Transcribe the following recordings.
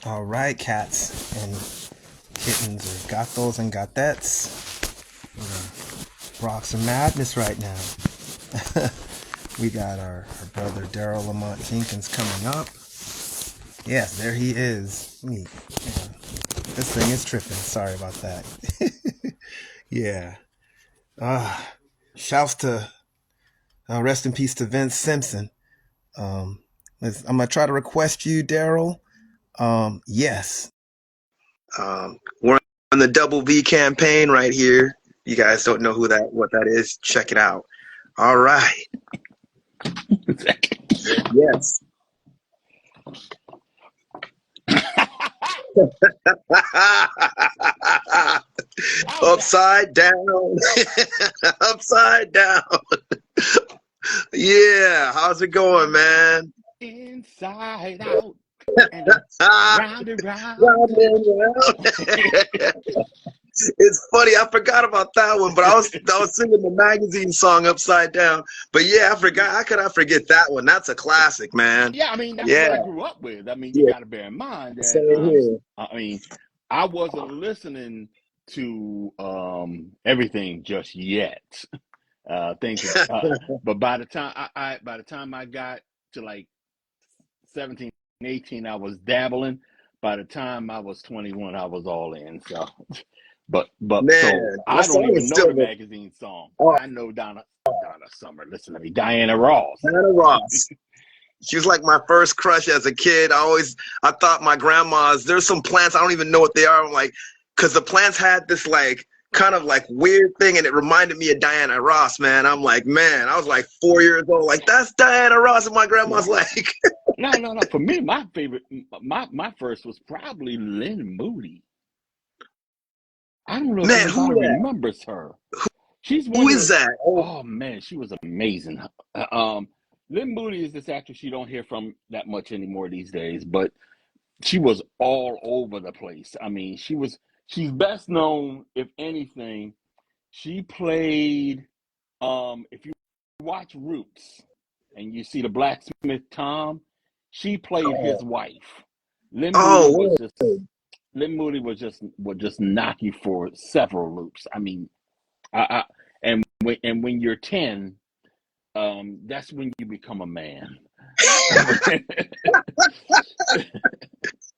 All right, cats and kittens, or gatos and gatettes. We're gonna rock some madness right now. We got our brother Darryl Lamont Jenkins coming up. Yes, there he is. This thing is tripping. Sorry about that. Yeah. Uh, Shouts to rest in peace to Vince Simpson. Um, I'm gonna try to request you, Darryl. Yes. We're on the Double V campaign right here. You guys don't know what that is? Check it out. All right. Yes. Upside down. Upside down. Yeah. How's it going, man? Inside out and round and round. Round and round. It's funny, I forgot about that one, but I was singing the magazine song Upside Down. But yeah, I forgot. How could I forget that one? That's a classic, man. Yeah, I mean that's what Yeah, I grew up with. I mean, you yeah. got to bear in mind that Same here. I wasn't listening to everything just yet. Things, but by the time by the time I got to like 17, 18, I was dabbling. By the time I was 21, I was all in. So, so Man, that I don't song even is know still the the magazine song. oh, I know Donna Summer. Listen to me, Diana Ross. Diana Ross. She was like my first crush as a kid. I thought my grandma's, there's some plants, I don't even know what they are. I'm like, because the plants had this like kind of like weird thing and it reminded me of Diana Ross, man. I'm like, man, I was like 4 years old, like, that's Diana Ross. And my grandma's like, No. For me, my favorite, my first was probably Lynn Moody. I don't know if man, who anybody that? remembers her. She's Who one is of, that? Oh, oh man, she was amazing. Lynn Moody is this actress you don't hear from that much anymore these days, but she was all over the place. I mean, she's best known, if anything, she played, if you watch Roots and you see the blacksmith Tom, she played his oh, wife. Lynn Moody was oh, just Lynn Moody would just knock you for several loops. I mean, I when you're 10, that's when you become a man.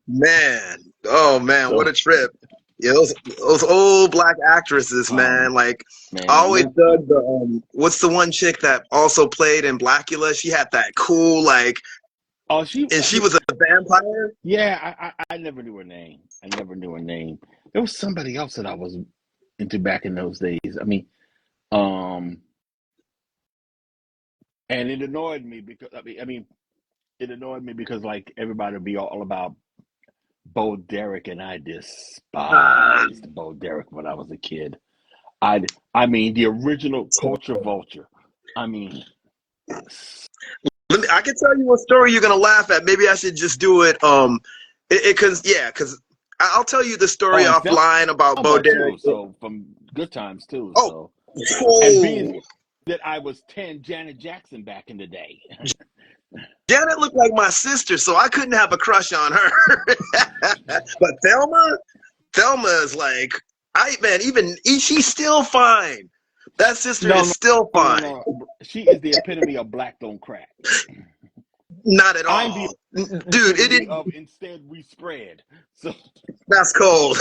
man. Oh man, what So, a trip. Yeah, those old black actresses, man. Like I man, always dug the what's the one chick that also played in Blackula? She had that cool like oh, and she was a vampire. yeah, I never knew her name. I never knew her name. There was somebody else that I was into back in those days. I mean, um, and it annoyed me because it annoyed me because like everybody would be all about Bo Derek, and I Ah, despised Bo Derek when I was a kid. I mean, the original culture vulture. I mean, I can tell you a story you're gonna laugh at. Maybe I should just do it. Cause I'll tell you the story oh, and offline about Bo Thelma Derek. too. So from Good Times too. Oh, So and being whoa. that I was 10 Janet Jackson back in the day. Janet looked like my sister, so I couldn't have a crush on her. But Thelma is like, even she's still fine. That sister No, is still fine. no. She is the epitome of black don't crack. Not at I'm the all. Dude, it epitome didn't. of instead we spread. So That's cold.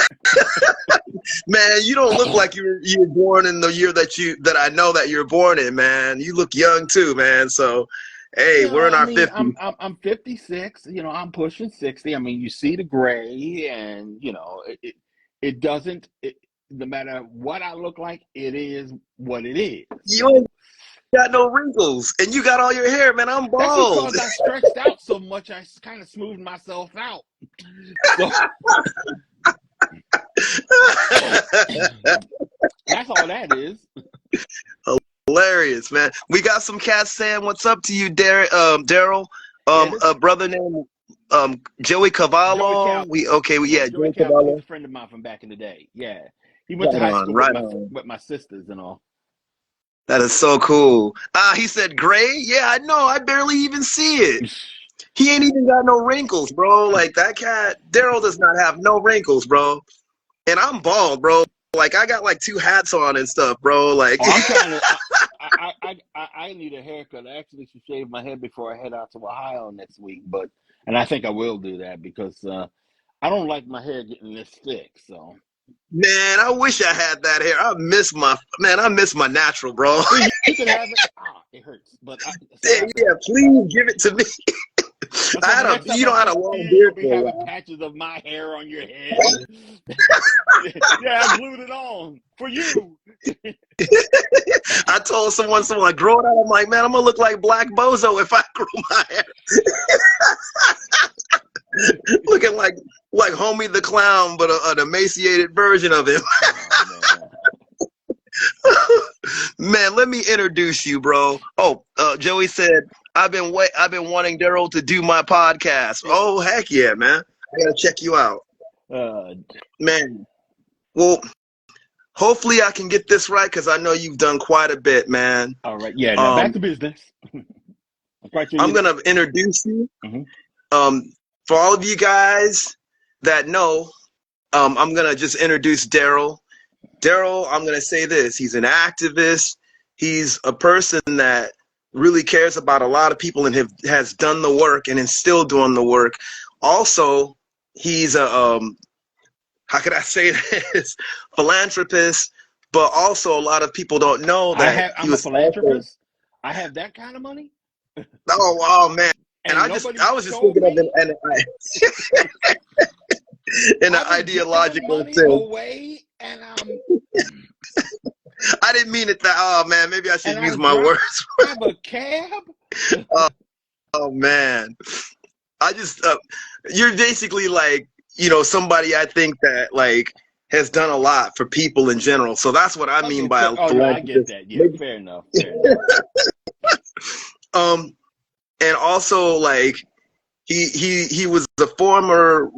Man, you don't look like you were born in the year that I know that you're born in, man. You look young too, man. So, hey, we're no, in I our mean 50s. I'm 56. You know, I'm pushing 60. I mean, you see the gray, and you know it doesn't. No matter what I look like, it is what it is. You So ain't got no wrinkles, and you got all your hair, man. I'm that's bald. because I stretched out so much. I kind of smoothed myself out. So that's all that is. Hilarious, man. We got some cats saying what's up to you, Darryl. Yeah, this A brother named Joey Joey Cavallo. Cal. Yeah, Joey Joey Calvin, he's Cavallo. a friend of mine from back in the day. Yeah, he went to Right high on, school right on. with my sisters and all. That is so cool. He said gray. Yeah, I know. I barely even see it. He ain't even got no wrinkles, bro. Like that cat, Darryl does not have no wrinkles, bro. And I'm bald, bro. Like I got like two hats on and stuff, bro. Like Oh, I'm trying to. I need a haircut. I actually should shave my head before I head out to Ohio next week. And I think I will do that because I don't like my hair getting this thick. So man, I wish I had that hair. I miss my natural, bro. here, you can have it. Ah, it hurts, but see, Yeah, please give it to me. that's why the next time You I know, I had see a long you, you'll beard be for a having while. patches of my hair on your head. Yeah, I glued it on for you. I told someone, like, grow it out. I'm like, man, I'm gonna look like Black Bozo if I grow my hair. Looking like Homie the Clown, but an emaciated version of him. Oh man. Man, let me introduce you, bro. Oh, Joey said I've been wanting Darryl to do my podcast. Yeah. Oh, heck yeah, man! I gotta check you out, Uh, man. Well, hopefully I can get this right because I know you've done quite a bit, man. all right. Yeah. Now back Um, to business. I'm quite sure I'm you. gonna introduce you. Mhm. Um, for all of you guys that know, I'm gonna just introduce Darryl. Darryl, I'm going to say this. He's an activist. He's a person that really cares about a lot of people and has done the work and is still doing the work. Also, he's a, how could I say this? Philanthropist, but also a lot of people don't know that he I'm a was also, philanthropist. I have that kind of money, oh, man. And and I nobody was just told thinking of me. in an I was giving ideological money sense. away, I didn't mean it that, oh man, maybe I should and use I'm my words. drive a cab. Oh man. I just you're basically like, somebody I think that like has done a lot for people in general. So that's what I mean Okay, by fair. a Oh no, I get philanthropist. that. Yeah, fair enough. Fair enough. Um and also like he was a former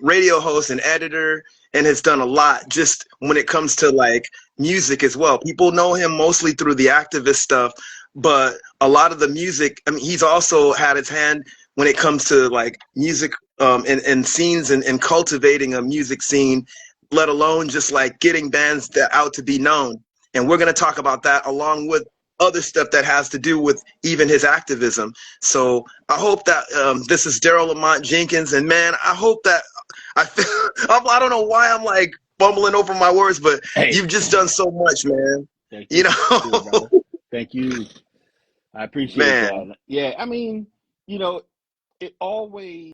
radio host and editor and has done a lot just when it comes to like music as well. People know him mostly through the activist stuff, but a lot of the music, I mean, he's also had his hand when it comes to like music and scenes and cultivating a music scene, let alone just like getting bands that out to be known. And we're going to talk about that along with other stuff that has to do with even his activism. So I hope that this is Darryl Lamont Jenkins, and man, I hope that I feel, I don't know why I'm like bumbling over my words, but Hey, you've just done so much, man. thank You you. Thank you, know, brother. Thank you. I appreciate man. that. Yeah, I mean, you know, it always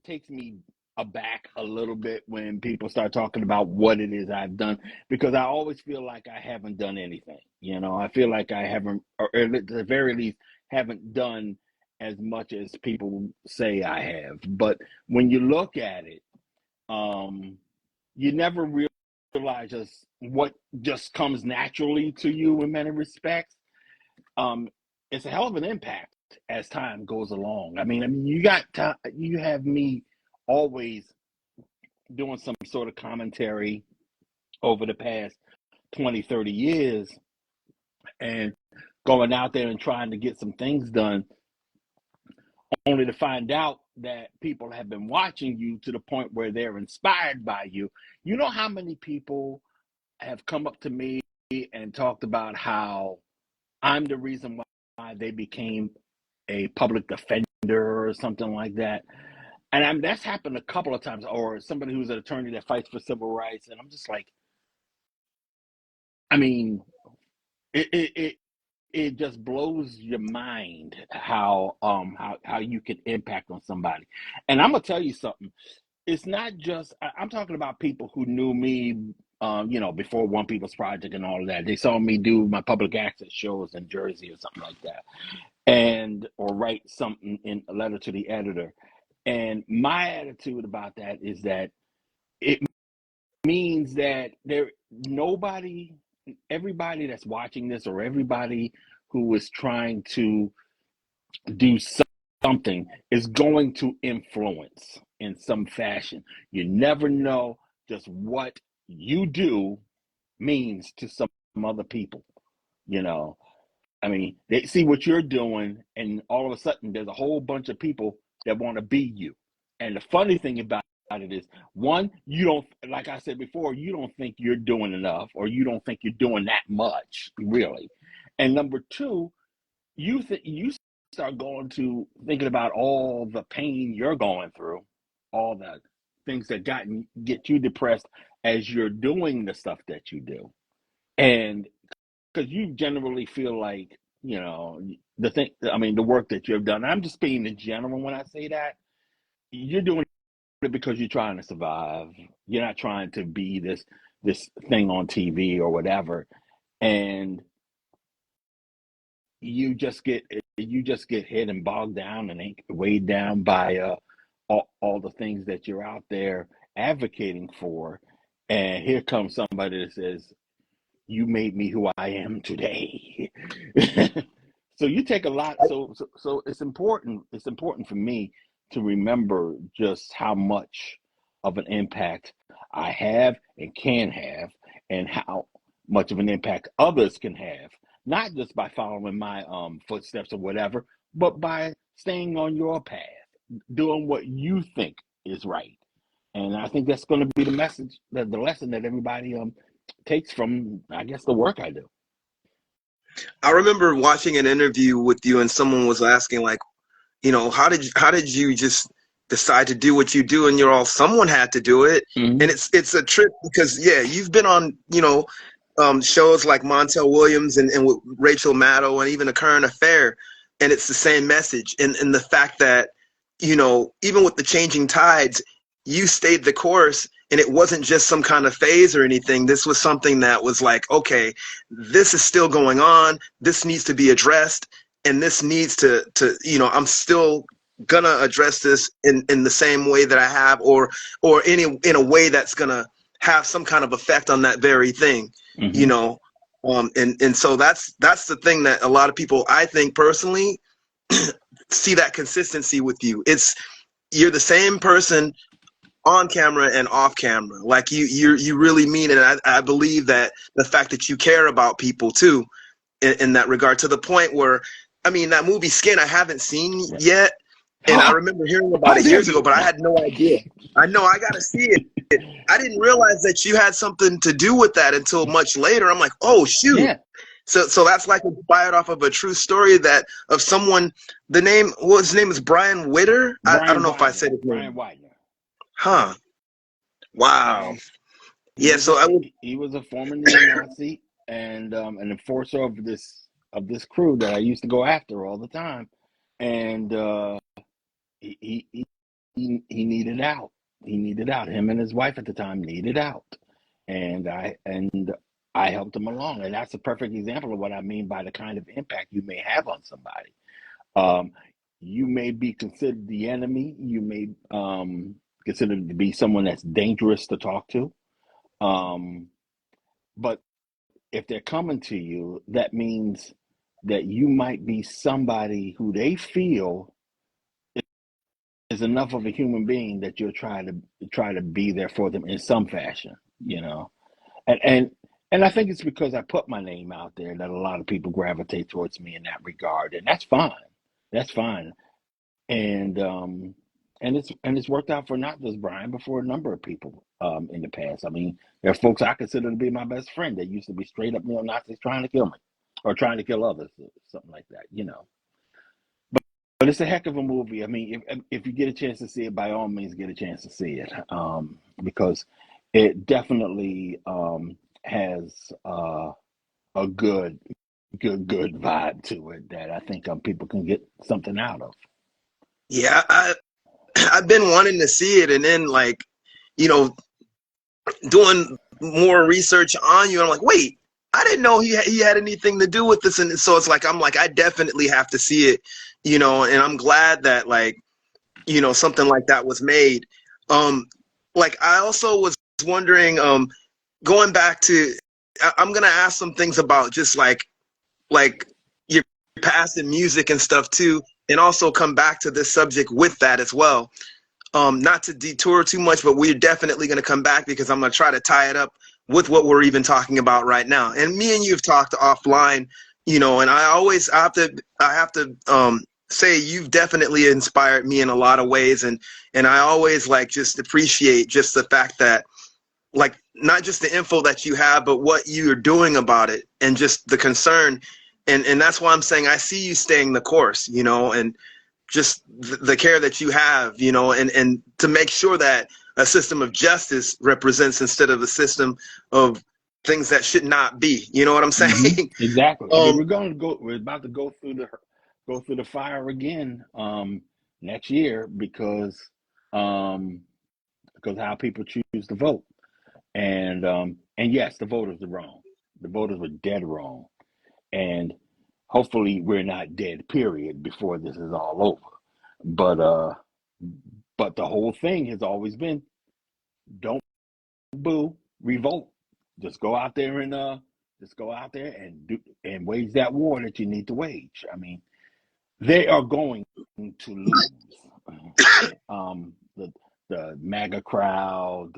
takes me aback a little bit when people start talking about what it is I've done because I always feel like I haven't done anything. I feel like I haven't, or at the very least, haven't done as much as people say I have. But when you look at it, um, you never realize just what just comes naturally to you in many respects. um, it's a hell of an impact as time goes along. I mean, you have me always doing some sort of commentary over the past 20, 30 years and going out there and trying to get some things done, only to find out that people have been watching you to the point where they're inspired by you. You know how many people have come up to me and talked about how I'm the reason why they became a public defender or something like that. And that's happened a couple of times, or somebody who's an attorney that fights for civil rights. And I'm just like, I mean, it it it, it just blows your mind how you can impact on somebody. And I'm gonna tell you something. It's not just I'm talking about people who knew me, before One People's Project and all of that. They saw me do my public access shows in Jersey or something like that, and or write something in a letter to the editor. And my attitude about that is that it means that everybody that's watching this, or everybody who is trying to do something, is going to influence in some fashion. You never know just what you do means to some other people, you know. I mean, they see what you're doing, and all of a sudden, there's a whole bunch of people that want to be you. And the funny thing about it is, one, you don't, like I said before, you don't think you're doing enough, or you don't think you're doing that much, really. And number two, you start going to thinking about all the pain you're going through, all the things that get you depressed as you're doing the stuff that you do, and because you generally feel like, the work that you've done. I'm just being in general when I say that you're doing it because you're trying to survive. You're not trying to be this thing on TV or whatever, and you just get hit and bogged down and weighed down by all the things that you're out there advocating for, and here comes somebody that says, you made me who I am today. So you take a lot. So it's important for me to remember just how much of an impact I have and can have, and how much of an impact others can have, not just by following my footsteps or whatever, but by staying on your path, doing what you think is right. And I think that's going to be the message, the lesson that everybody takes from, I guess, the work I do. I remember watching an interview with you, and someone was asking, like, how did you just decide to do what you do? And someone had to do it. Mm-hmm. And it's a trip because, yeah, you've been on, shows like Montel Williams and with Rachel Maddow, and even A Current Affair, and it's the same message. And the fact that, even with the changing tides, you stayed the course, and it wasn't just some kind of phase or anything. This was something that was like, okay, this is still going on. This needs to be addressed, and this needs to I'm still gonna address this in the same way that I have, or in a way that's gonna have some kind of effect on that very thing. Mm-hmm. And so that's the thing that a lot of people, I think personally, see that consistency with you. You're the same person on camera and off camera. Like you really mean it. And I believe that the fact that you care about people too, in that regard, to the point where, I mean, that movie Skin, I haven't seen yet. And I remember hearing about it years ago, but I had no idea. I know, I got to see it. I didn't realize that you had something to do with that until much later. I'm like, oh, shoot. Yeah. So that's like inspired off of a true story of someone, his name is Brian Witter? I don't know Widener, if I said his name. Brian Widener. Huh. Wow. Yeah, he was a former neo-Nazi and an enforcer of this crew that I used to go after all the time. And he needed out. He needed out. Him and his wife at the time needed out. And I helped him along. And that's a perfect example of what I mean by the kind of impact you may have on somebody. You may be considered the enemy. You may considered to be someone that's dangerous to talk to. But if they're coming to you, that means that you might be somebody who they feel is enough of a human being that you'll try to be there for them in some fashion, And I think it's because I put my name out there that a lot of people gravitate towards me in that regard, and that's fine. That's fine. And it's worked out for not just Brian, but for a number of people in the past. I mean, there are folks I consider to be my best friend that used to be straight up neo-Nazis trying to kill me or trying to kill others, or something like that, But it's a heck of a movie. I mean, if you get a chance to see it, by all means, get a chance to see it, because it definitely has a good vibe to it that I think people can get something out of. Yeah, I've been wanting to see it, and then doing more research on you, I'm like, wait, I didn't know he had anything to do with this, and so it's like I definitely have to see it, and I'm glad that something like that was made. I also was wondering, going back to, I'm gonna ask some things about just like your past in music and stuff too, and also come back to this subject with that as well. Not to detour too much, but we're definitely going to come back because I'm going to try to tie it up with what we're even talking about right now. And me and you have talked offline And I have to say you've definitely inspired me in a lot of ways, and I always like just appreciate just the fact that like not just the info that you have, but what you're doing about it, and just the concern, and that's why I'm saying I see you staying the course, and just the care that you have, and to make sure that a system of justice represents instead of a system of things that should not be. You know what I'm saying? Exactly. I mean, we're about to go through the fire again next year because how people choose to vote. And yes, the voters are wrong. The voters were dead wrong. And hopefully we're not dead, period, before this is all over. But the whole thing has always been, don't boo, revolt. Just go out there and and wage that war that you need to wage. I mean, they are going to lose. The MAGA crowd,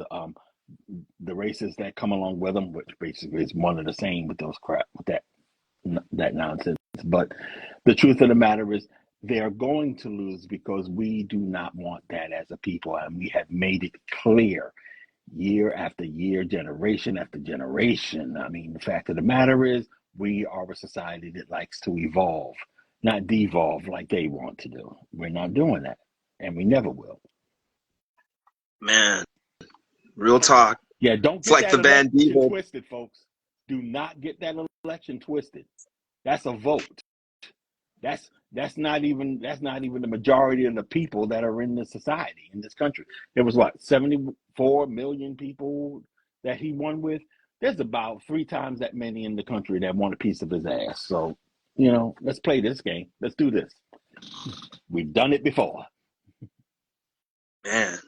the racists that come along with them, which basically is one of the same with that nonsense. But the truth of the matter is, they are going to lose because we do not want that as a people, and we have made it clear year after year, generation after generation. I mean, the fact of the matter is, we are a society that likes to evolve, not devolve like they want to do. We're not doing that, and we never will. Man, real talk. Yeah, don't It's get like that the Van election Diesel. twisted, folks. Do not get that election twisted. That's a vote. That's not even the majority of the people that are in this society, in this country. There was 74 million people that he won with. There's about 3 times that many in the country that want a piece of his ass. So, let's play this game. Let's do this. We've done it before. Man,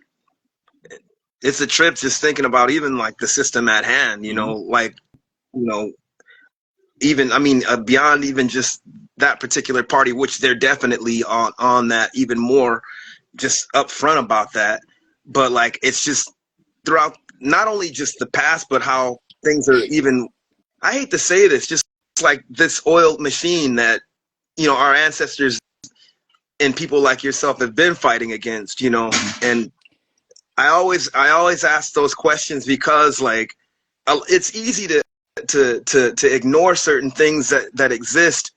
it's a trip just thinking about even like the system at hand, even, I mean, beyond even just that particular party, which they're definitely on that even more just upfront about that. But like, it's just throughout not only just the past, but how things are even, I hate to say this, just like this oiled machine that, our ancestors and people like yourself have been fighting against, and I always ask those questions because like, it's easy to ignore certain things that exist,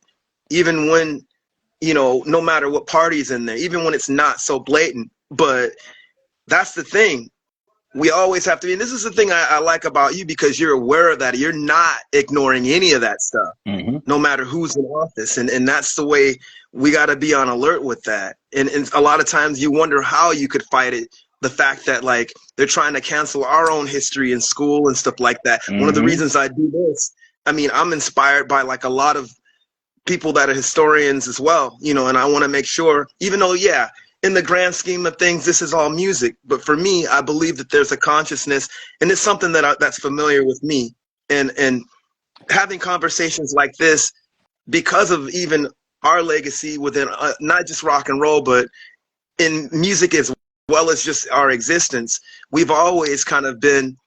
even when, no matter what party's in there, even when it's not so blatant. But that's the thing. We always have to be, and this is the thing I like about you, because you're aware of that. You're not ignoring any of that stuff, no matter who's in office. And that's the way we got to be on alert with that. And a lot of times you wonder how you could fight it. The fact that like they're trying to cancel our own history in school and stuff like that. One of the reasons I do this, I mean, I'm inspired by like a lot of people that are historians as well, and I want to make sure, even though, yeah, in the grand scheme of things, this is all music. But for me, I believe that there's a consciousness, and it's something that's familiar with me. And having conversations like this, because of even our legacy within not just rock and roll, but in music as well as just our existence, we've always kind of been,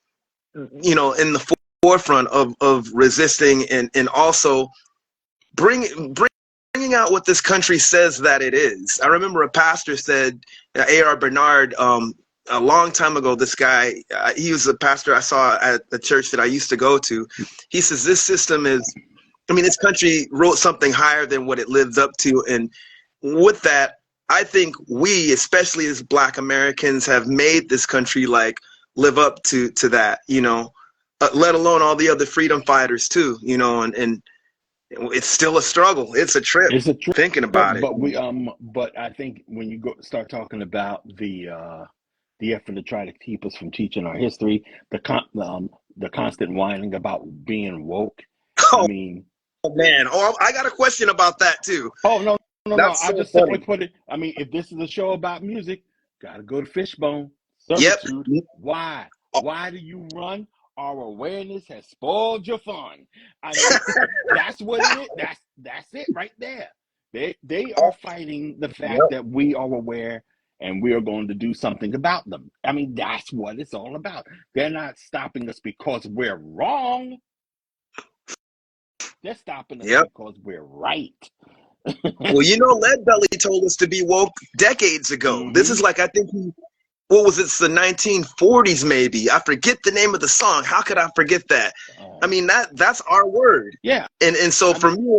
in the forefront of resisting and also bringing out what this country says that it is. I remember a pastor said, A.R. Bernard, a long time ago, this guy, he was a pastor I saw at the church that I used to go to. He says, this system is, this country wrote something higher than what it lives up to. And with that, I think we, especially as Black Americans, have made this country like live up to that, let alone all the other freedom fighters too, and it's still a struggle. It's a trip. It's a trip thinking about it. But I think when you start talking about the effort to try to keep us from teaching our history, the constant whining about being woke. Oh, I mean, man. Oh, I got a question about that too. Oh no. That's I so just funny. simply put it. I mean, if this is a show about music, gotta go to Fishbone. Yep. Servitude. Why? Why do you run? Our awareness has spoiled your fun. I mean, that's what it is. That's it right there. They are fighting the fact that we are aware and we are going to do something about them. I mean, that's what it's all about. They're not stopping us because we're wrong. They're stopping us Yep. because we're right. Well, Lead Belly told us to be woke decades ago. This is like, I think what was it? It's the 1940s, maybe. I forget the name of the song. How could I forget that? I mean, that's our word. Yeah. And so for me,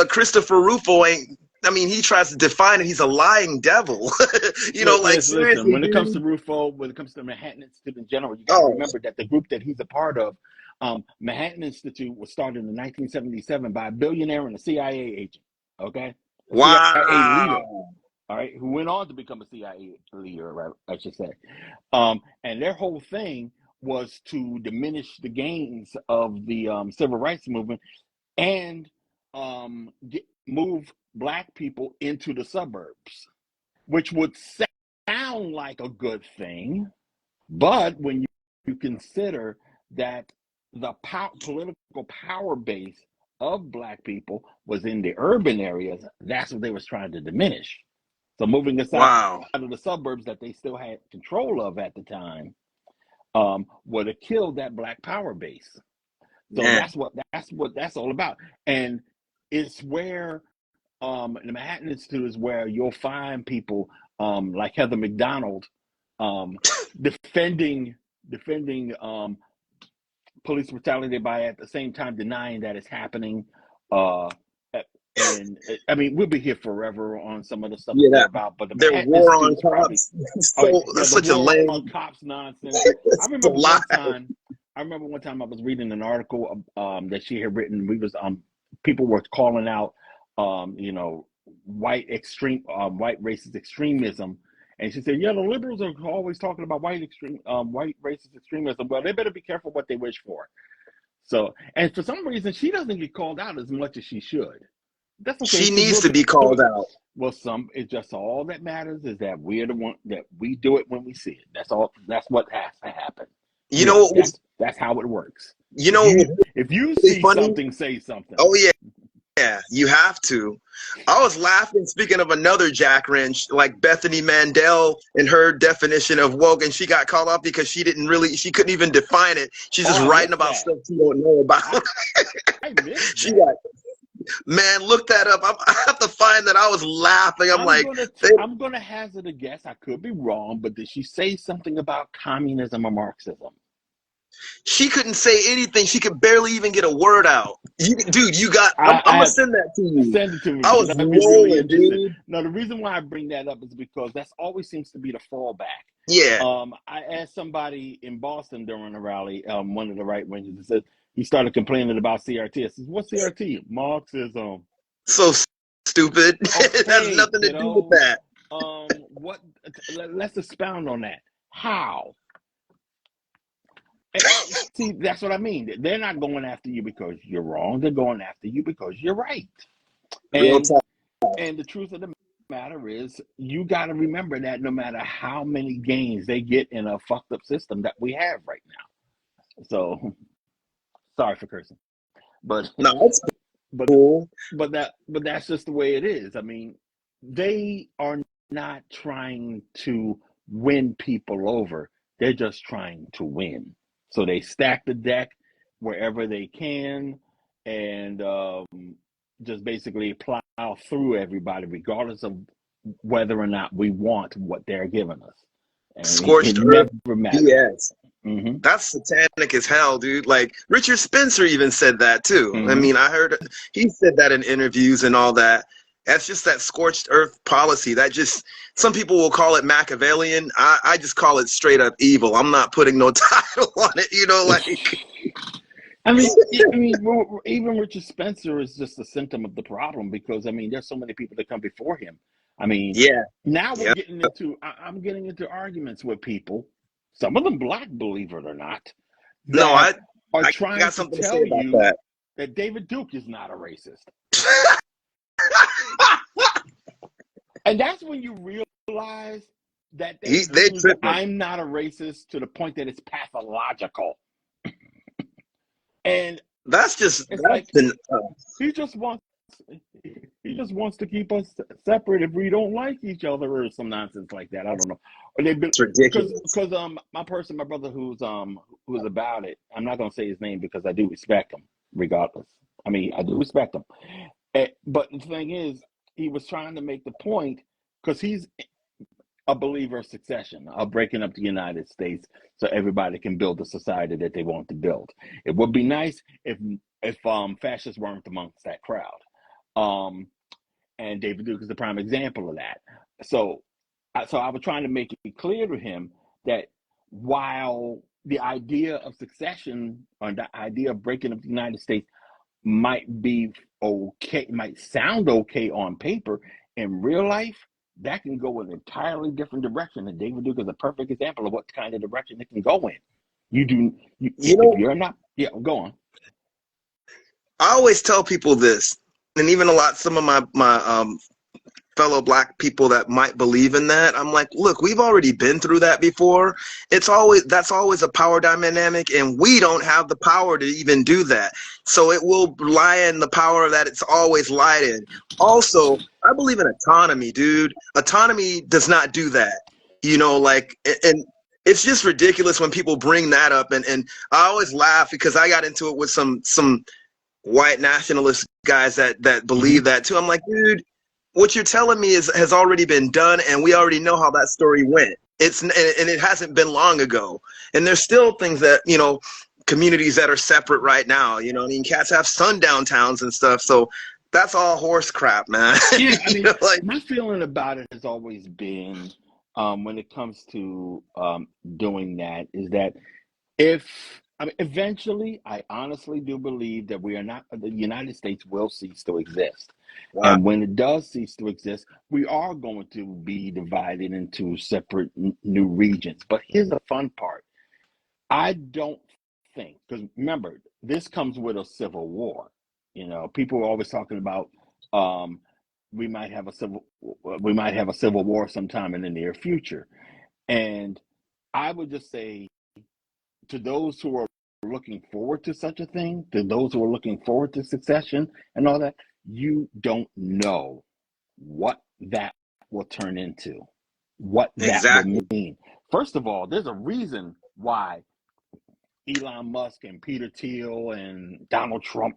Christopher Rufo ain't. I mean, he tries to define it. He's a lying devil. Seriously. When it comes to Rufo, when it comes to the Manhattan Institute in general, you got to remember that the group that he's a part of, Manhattan Institute, was started in 1977 by a billionaire and a CIA agent. Okay, Wow. CIA leader. All right, who went on to become a CIA leader, right, I should say. And their whole thing was to diminish the gains of the civil rights movement and move Black people into the suburbs, which would sound like a good thing. But when you consider that the political power base of Black people was in the urban areas, that's what they was trying to diminish. So moving aside of the suburbs that they still had control of at the time, would have killed that Black power base. So that's what that's all about. And it's where the Manhattan Institute is where you'll find people like Heather McDonald defending police brutality by at the same time denying that it's happening. And I mean, we'll be here forever on some of the stuff they're about, but the Manhattan war on Institute cops. that's such a lame on cops nonsense. I remember one time I was reading an article that she had written. We was people were calling out white racist extremism, and she said, yeah, the liberals are always talking about white racist extremism. Well, they better be careful what they wish for. So, and for some reason, she doesn't get called out as much as she should. That's okay. She needs to be called out. Well, it's just all that matters is that we're the one that we do it when we see it. That's all. That's what has to happen. That's how it works. If you see something, say something. Oh yeah, you have to. I was laughing. Speaking of another Jack Wrench, like Bethany Mandel and her definition of woke, and she got called out because she couldn't even define it. She's just writing about stuff she don't know about. I missed that. Man, look that up. I have to find that. I was laughing. I'm gonna hazard a guess. I could be wrong, but did she say something about communism or Marxism? She couldn't say anything. She could barely even get a word out. I'm gonna send that to you. Send it to me. I was rolling, dude. No, the reason why I bring that up is because that's always seems to be the fallback. Yeah. I asked somebody in Boston during a rally, one of the right wingers, that said he started complaining about CRT. I said, "What's CRT? Marxism." So stupid. It has nothing to do with that. Let's expound on that. How? See, that's what I mean. They're not going after you because you're wrong. They're going after you because you're right. And the truth of the matter is, you got to remember that no matter how many gains they get in a fucked up system that we have right now. So, sorry for cursing, but no, it's cool. But that's just the way it is. I mean, they are not trying to win people over. They're just trying to win. So they stack the deck wherever they can and just basically plow through everybody, regardless of whether or not we want what they're giving us. And scorched earth BS. Mm-hmm. That's satanic as hell, dude. Like Richard Spencer even said that too. Mm-hmm. I mean, I heard he said that in interviews and all that. That's just that scorched earth policy. That just, some people will call it Machiavellian. I just call it straight up evil. I'm not putting no title on it, like. I mean, even Richard Spencer is just a symptom of the problem because, I mean, there's so many people that come before him. I mean, now we're getting I'm getting into arguments with people, some of them black, believe it or not. I trying got something to to tell say about you that David Duke is not a racist. And that's when you realize that I'm not a racist to the point that it's pathological. And that's he just wants to keep us separate if we don't like each other or some nonsense like that. I don't know. Or it's ridiculous. Because my brother who's about it, I'm not gonna say his name because I do respect him. regardless. I mean, I do respect him. But the thing is, he was trying to make the point because he's a believer of succession, of breaking up the United States so everybody can build the society that they want to build. It would be nice if fascists weren't amongst that crowd. And David Duke is the prime example of that. So I was trying to make it clear to him that while the idea of succession or the idea of breaking up the United States might be okay, might sound okay on paper, in real life, that can go in an entirely different direction. And David Duke is a perfect example of what kind of direction it can go in. If you're not, yeah, go on. I always tell people this, and even some of my fellow Black people that might believe in that, I'm like, look, we've already been through that before. That's always a power dynamic, and we don't have the power to even do that. So it will lie in the power that it's always lied in. Also, I believe in autonomy, dude. Autonomy does not do that. And it's just ridiculous when people bring that up, and I always laugh because I got into it with some white nationalist guys that believe that too. I'm like, dude, what you're telling me has already been done, and we already know how that story went. And it hasn't been long ago. And there's still things that, communities that are separate right now. Cats have sundown towns and stuff. So that's all horse crap, man. Yeah, I mean, my feeling about it has always been, when it comes to doing that, is that eventually, I honestly do believe that the United States will cease to exist. Wow. And when it does cease to exist, we are going to be divided into separate new regions. But here's the fun part. I don't think, because remember, this comes with a civil war. People are always talking about we might have a civil war sometime in the near future. And I would just say, to those who are looking forward to such a thing, to those who are looking forward to succession and all that, you don't know what that will turn into, what that will mean. First of all, there's a reason why Elon Musk and Peter Thiel and Donald Trump,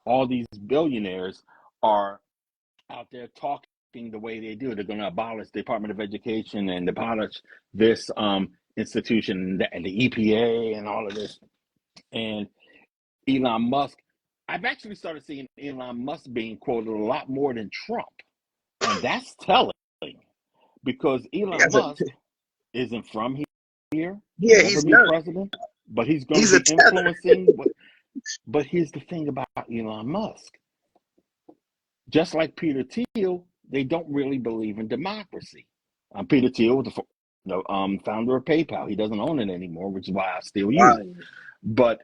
all these billionaires, are out there talking the way they do. They're going to abolish the Department of Education and abolish this institution and the EPA and all of this. And Elon Musk, I've actually started seeing Elon Musk being quoted a lot more than Trump. And that's telling, because Elon Musk isn't from here. Yeah, he's never be president, but he's going to be influencing. But here's the thing about Elon Musk. Just like Peter Thiel, they don't really believe in democracy. Peter Thiel was the founder of PayPal. He doesn't own it anymore, which is why I still use it. But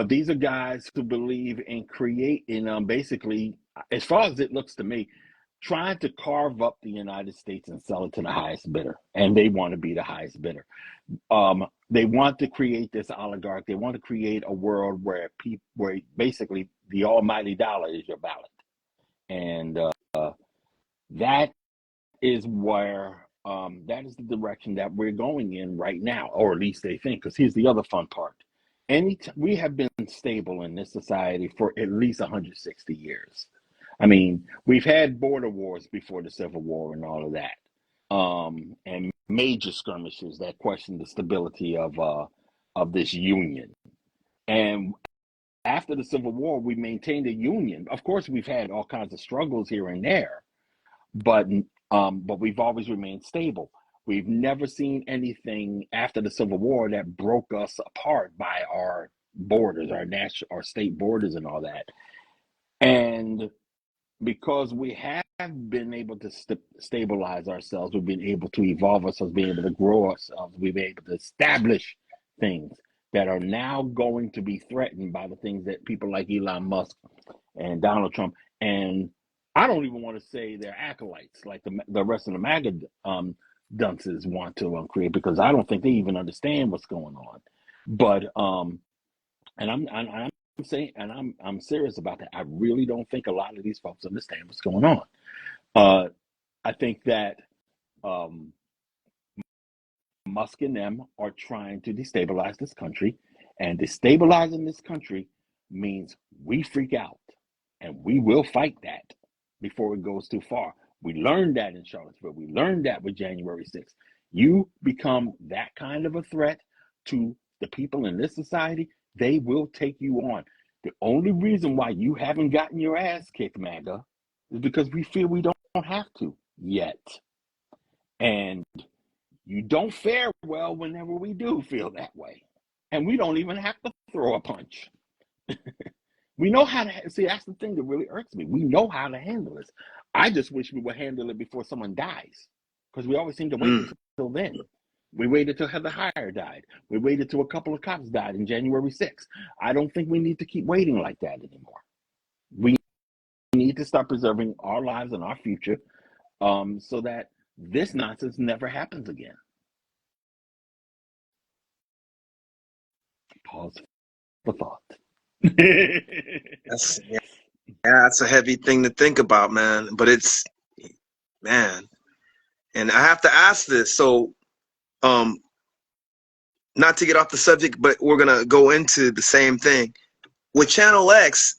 these are guys who believe in creating, basically, as far as it looks to me, trying to carve up the United States and sell it to the highest bidder. And they want to be the highest bidder. They want to create this oligarch. They want to create a world where basically the almighty dollar is your ballot. And that is where that is the direction that we're going in right now, or at least they think. Because here's the other fun part. We have been stable in this society for at least 160 years. I mean, we've had border wars before the Civil War and all of that, and major skirmishes that questioned the stability of this union. And after the Civil War, we maintained a union. Of course, we've had all kinds of struggles here and there, but we've always remained stable. We've never seen anything after the Civil War that broke us apart by our borders, our state borders and all that. And because we have been able to stabilize ourselves, we've been able to evolve ourselves, been able to grow ourselves, we've been able to establish things that are now going to be threatened by the things that people like Elon Musk and Donald Trump, and I don't even want to say they're acolytes like the rest of the MAGA dunces want to create, because I don't think they even understand what's going on. But and I'm saying, and I'm serious about that. I really don't think a lot of these folks understand what's going on. I think that Musk and them are trying to destabilize this country, and destabilizing this country means we freak out, and we will fight that before it goes too far. We learned that in Charlottesville. We learned that with January 6th. You become that kind of a threat to the people in this society, they will take you on. The only reason why you haven't gotten your ass kicked, MAGA, is because we feel we don't have to yet. And you don't fare well whenever we do feel that way. And we don't even have to throw a punch. We know how to, see, that's the thing that really irks me. We know how to handle this. I just wish we would handle it before someone dies, because we always seem to wait until then. We waited till Heather Heyer died. We waited till a couple of cops died in January 6th. I don't think we need to keep waiting like that anymore. We need to start preserving our lives and our future, so that this nonsense never happens again. Pause for thought. That's a heavy thing to think about, man. But it's, man, and I have to ask this. So, not to get off the subject, but we're gonna go into the same thing with Channel X.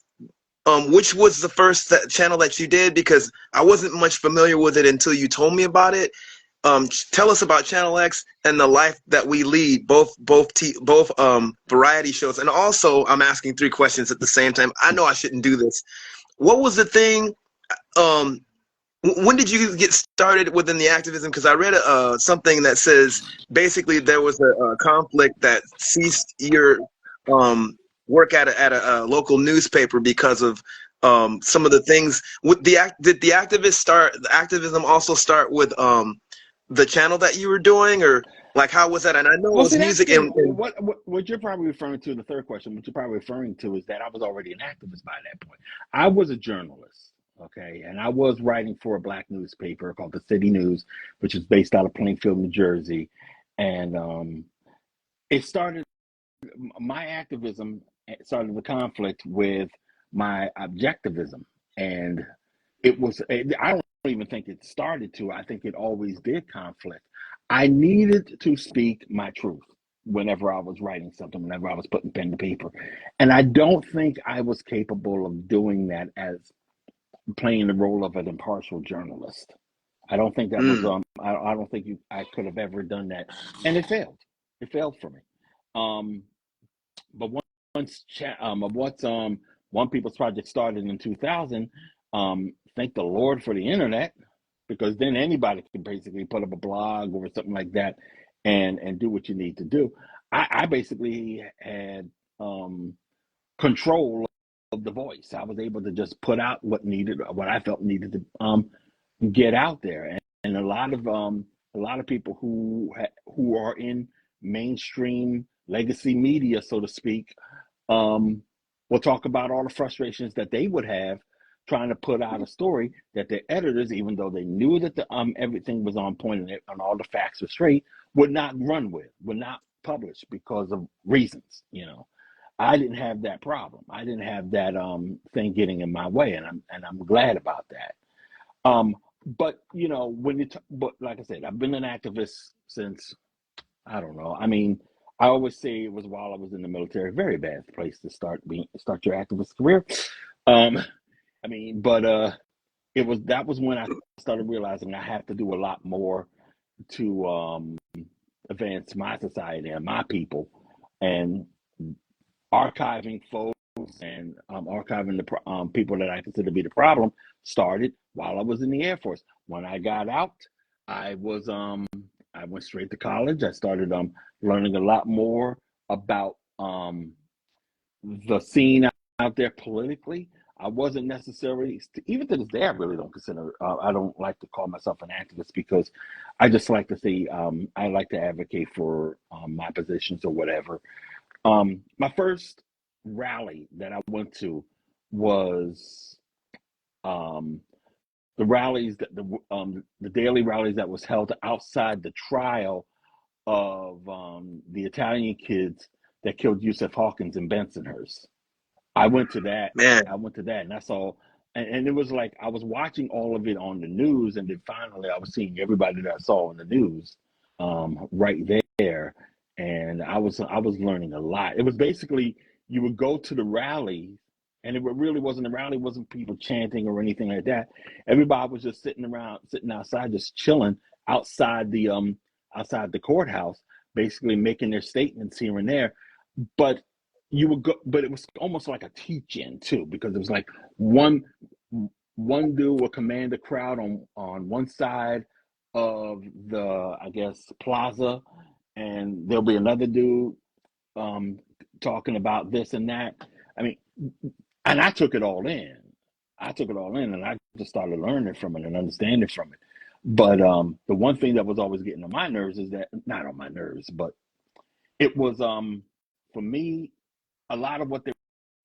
Which was the first channel that you did? Because I wasn't much familiar with it until you told me about it. Tell us about Channel X and the life that we lead, both variety shows. And also, I'm asking 3 questions at the same time. I know I shouldn't do this. What was the thing? When did you get started within the activism? Because I read something that says basically there was a conflict that ceased your work at a local newspaper because of some of the things. Did the activism also start with the channel that you were doing, or like how was that? And I know it was music. And what you're probably referring to, the third question, what you're probably referring to is that I was already an activist by that point. I was a journalist, okay, and I was writing for a black newspaper called the City News, which is based out of Plainfield, New Jersey, and it started. My activism started the conflict with my objectivism, and it was. I don't even think it started to. I think it always did conflict. I needed to speak my truth whenever I was writing something, whenever I was putting pen to paper, and I don't think I was capable of doing that as playing the role of an impartial journalist. I don't think that was. I don't think I could have ever done that, and it failed. It failed for me. But once One People's Project started in 2000, thank the Lord for the internet, because then anybody could basically put up a blog or something like that and do what you need to do. I basically had control of the voice. I was able to just put out what I felt needed to get out there, and a lot of people who are in mainstream legacy media, so to speak, will talk about all the frustrations that they would have trying to put out a story that their editors, even though they knew that everything was on point and all the facts were straight, would not run with, would not publish because of reasons. I didn't have that problem. I didn't have that thing getting in my way, and I'm glad about that. But but like I said, I've been an activist since, I don't know. I mean, I always say it was while I was in the military. Very bad place to start your activist career. But that was when I started realizing I have to do a lot more to advance my society and my people, and archiving folks and archiving the people that I consider to be the problem started while I was in the Air Force. When I got out, I went straight to college. I started learning a lot more about the scene out there politically. I wasn't necessarily, even to this day, I really don't consider, I don't like to call myself an activist, because I just like to say, I like to advocate for my positions or whatever. My first rally that I went to was the rallies that the daily rallies that was held outside the trial of the Italian kids that killed Yusuf Hawkins in Bensonhurst. I went to that. And I saw, and it was like I was watching all of it on the news, and then finally I was seeing everybody that I saw on the news right there, and I was learning a lot. It was basically you would go to the rallies, and it really wasn't a rally, wasn't people chanting or anything like that. Everybody was just sitting outside, just chilling outside the courthouse, basically making their statements here and there. But you would go, but it was almost like a teach-in too, because it was like one dude will command the crowd on one side of the, I guess, plaza, and there'll be another dude talking about this and that. I mean, and I took it all in. And I just started learning from it and understanding from it. But the one thing that was always getting on my nerves is that, not on my nerves, but it was for me, a lot of what they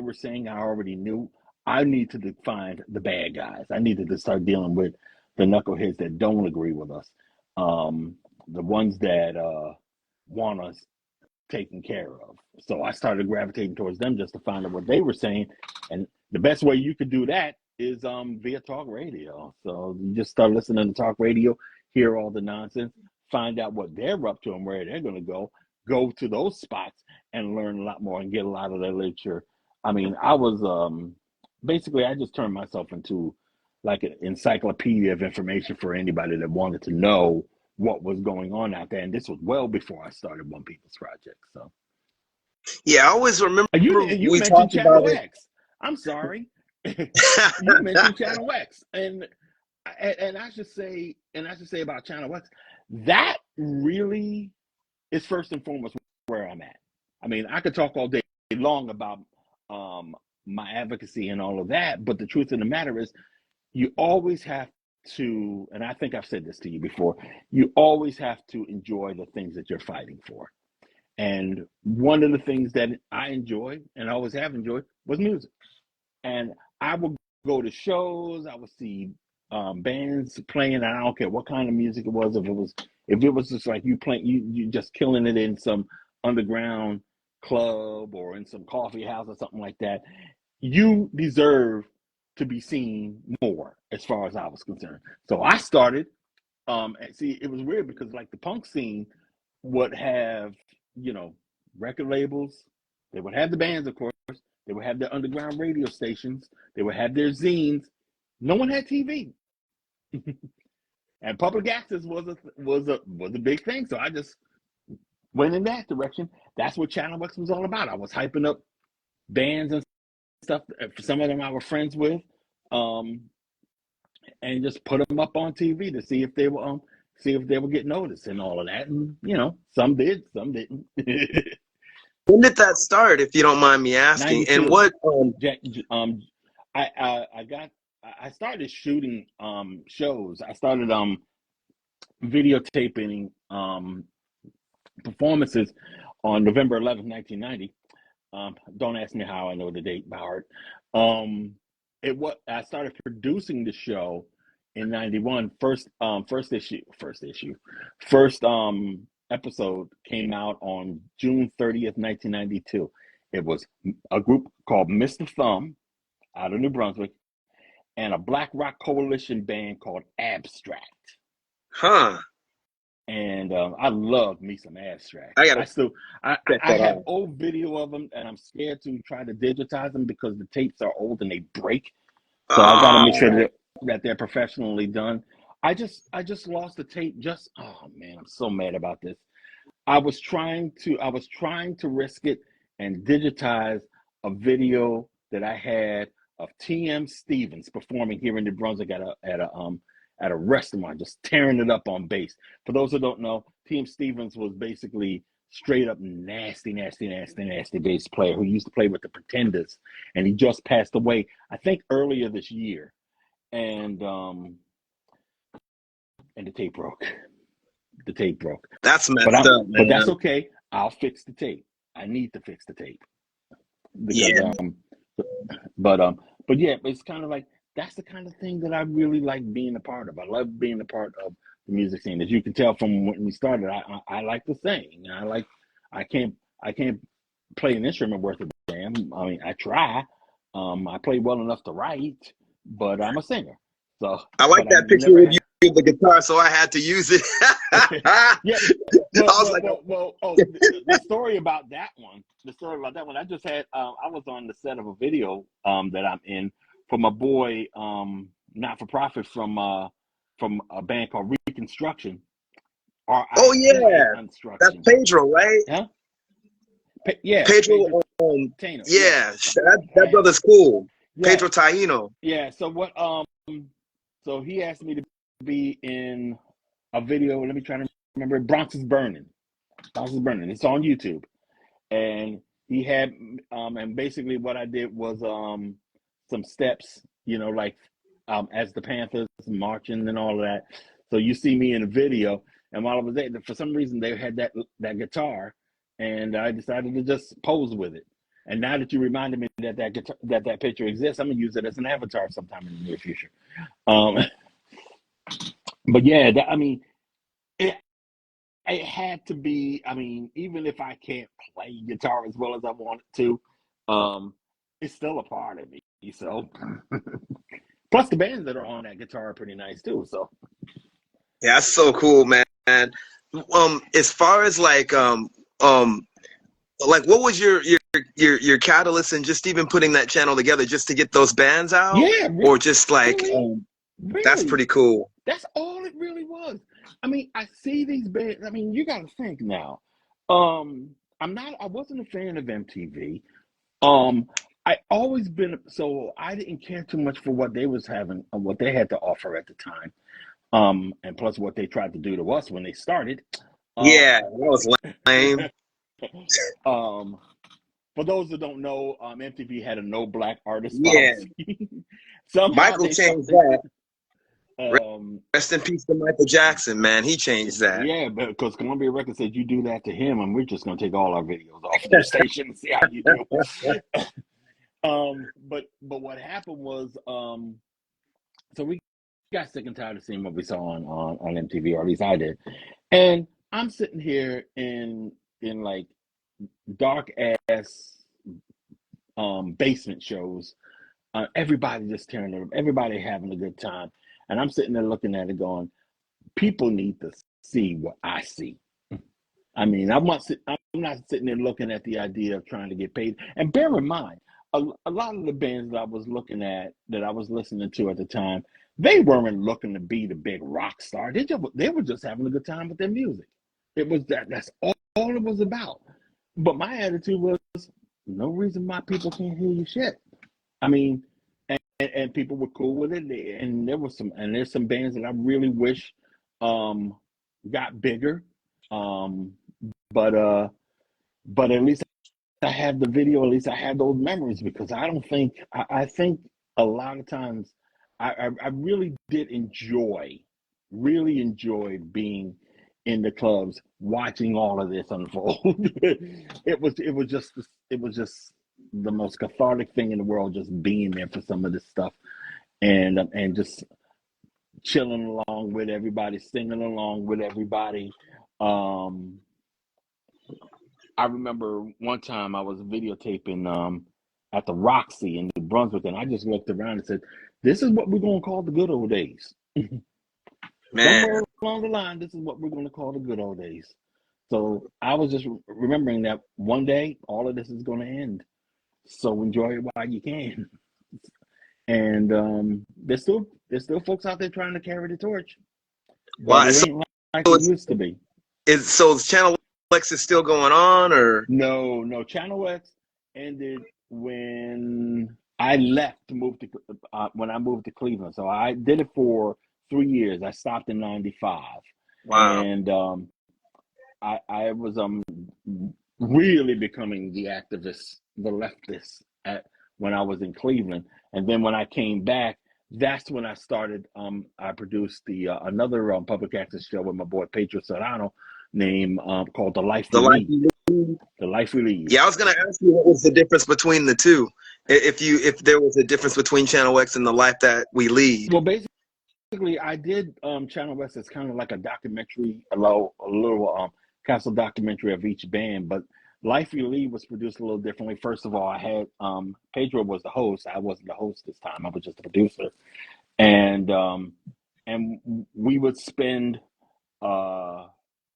were saying I already knew. I needed to find the bad guys. I needed to start dealing with the knuckleheads that don't agree with us, the ones that want us taken care of. So I started gravitating towards them just to find out what they were saying. And the best way you could do that is via talk radio. So you just start listening to talk radio, hear all the nonsense, find out what they're up to and where they're going to go to those spots and learn a lot more and get a lot of their literature. I mean, I was basically, I just turned myself into like an encyclopedia of information for anybody that wanted to know what was going on out there. And this was well before I started One People's Project. So yeah, I always remember you we mentioned talked about Channel it. X. I'm sorry. You mentioned Channel X. And I should say about Channel X, that really is first and foremost where I'm at. I mean, I could talk all day long about my advocacy and all of that, but the truth of the matter is, you always have to, and I think I've said this to you before, you always have to enjoy the things that you're fighting for. And one of the things that I enjoy and always have enjoyed was music. And I would go to shows, I would see bands playing, and I don't care what kind of music it was. If it was just like you playing, you just killing it in some underground club or in some coffee house or something like that, you deserve to be seen more, as far as I was concerned. So I started, and see, it was weird because like the punk scene would have, record labels, they would have the bands, of course, they would have their underground radio stations, they would have their zines. No one had TV. And public access was a big thing. So I just went in that direction. That's what Channel X was all about. I was hyping up bands and stuff. Some of them I were friends with, and just put them up on TV to see if they would get noticed and all of that. And some did, some didn't. When did that start, if you don't mind me asking? 92. And what? I started shooting shows. I started videotaping performances on November 11th, 1990. Don't ask me how I know the date by heart. I started producing the show in 91. First episode came out on June 30th, 1992. It was a group called Mr. Thumb out of New Brunswick and a Black Rock Coalition band called Abstract. Huh. And I love me some Abstract. I have old video of them, and I'm scared to try to digitize them because the tapes are old and they break. So I got to make sure that they're professionally done. I just lost the tape. Oh man, I'm so mad about this. I was trying to risk it and digitize a video that I had of T.M. Stevens performing here in New Brunswick at a restaurant, just tearing it up on bass. For those who don't know, T.M. Stevens was basically straight up nasty bass player who used to play with the Pretenders, and he just passed away, I think, earlier this year. And the tape broke. The tape broke. That's messed up, man. But that's okay. I'll fix the tape. I need to fix the tape. Because, but yeah, it's kind of like, that's the kind of thing that I really like being a part of. I love being a part of the music scene. As you can tell from when we started, I like to sing. I can't play an instrument worth a damn. I mean, I try. I play well enough to write, but I'm a singer. So I like that picture of you with the guitar, so I had to use it. Yeah, I Well, was well, like, well, well. Oh, the story about that one. The story about that one. I just had. I was on the set of a video that I'm in from a boy, not for profit from a band called Reconstruction. oh RICA yeah, that's Construction. Pedro, right? Huh? Yeah, Pedro Pedro, Taino. Yeah. yeah, that And brother's cool. yeah, Pedro Taino. yeah. So what? So he asked me to be in a video. Let me try to remember. Bronx is Burning. Bronx is Burning. It's on YouTube. And he had and basically what I did was some steps, like as the Panthers marching and all of that. So you see me in the video, and while I was there, for some reason they had that guitar, and I decided to just pose with it. And now that you reminded me that guitar, that picture exists, I'm gonna use it as an avatar sometime in the near future. Um, but yeah, I mean, it, it had to be. I mean, even if I can't play guitar as well as I wanted to, it's still a part of me. So, plus the bands that are on that guitar are pretty nice too. So, Yeah, that's so cool, man. As far as um, like what was your catalyst in just even putting that channel together just to get those bands out, yeah, or just really, that's really, pretty cool. that's all it really was. I mean, I see these bands. I mean, you got to think now. Um, I wasn't a fan of MTV. Um, I always been so I didn't care too much for what they was having, what they had to offer at the time. And plus what they tried to do to us when they started. Yeah, Um, that was lame. um, for those that don't know, MTV had a no black artist Yeah, policy. Somehow Michael they changed started. that. Um, Rest in peace to Michael Jackson, man. He changed that. yeah, because Columbia Records said you do that to him, and we're just gonna take all our videos off of their station and see how you do. But what happened was, so we got sick and tired of seeing what we saw on MTV, or at least I did. And I'm sitting here in like dark ass basement shows. Everybody just tearing it up, everybody having a good time. And I'm sitting there looking at it going, people need to see what I see. I mean, I'm not sitting there looking at the idea of trying to get paid. And bear in mind, a lot of the bands that I was looking at, that I was listening to at the time, they weren't looking to be the big rock star. They were just having a good time with their music. It was that's all it was about. But my attitude was no reason why people can't hear you shit. I mean, and people were cool with it. And there's some bands that I really wish um, got bigger. Um, but at least I have the video. At least I have those memories, because I don't think I think a lot of times I really did really enjoy being in the clubs watching all of this unfold. It was just the most cathartic thing in the world, just being there for some of this stuff, and just chilling along with everybody, singing along with everybody. Um, I remember one time I was videotaping at the Roxy in New Brunswick, and I just looked around and said, "This is what we're going to call the good old days." Man, Somewhere along the line, this is what we're going to call the good old days. So I was just remembering that one day all of this is going to end. So enjoy it while you can. And there's still folks out there trying to carry the torch, but why? it So ain't like it used to be. Channel X is still going on, or No, no. Channel X ended when I left to move to when I moved to Cleveland. So I did it for 3 years. I stopped in '95, wow? and I was really becoming the activist, the leftist at when I was in Cleveland. And then when I came back, that's when I started. I produced the another public access show with my boy Pedro Serrano, named called The Life The We life Lead. you lead. The Life We Lead. Yeah, I was gonna ask you what was the difference between the two. If there was a difference between Channel X and the life that we lead. Well, basically, I did Channel West as kind of like a documentary, a little castle documentary of each band. But Life We Lead was produced a little differently. First of all, I had Pedro was the host. I wasn't the host this time. I was just the producer, and we would spend uh,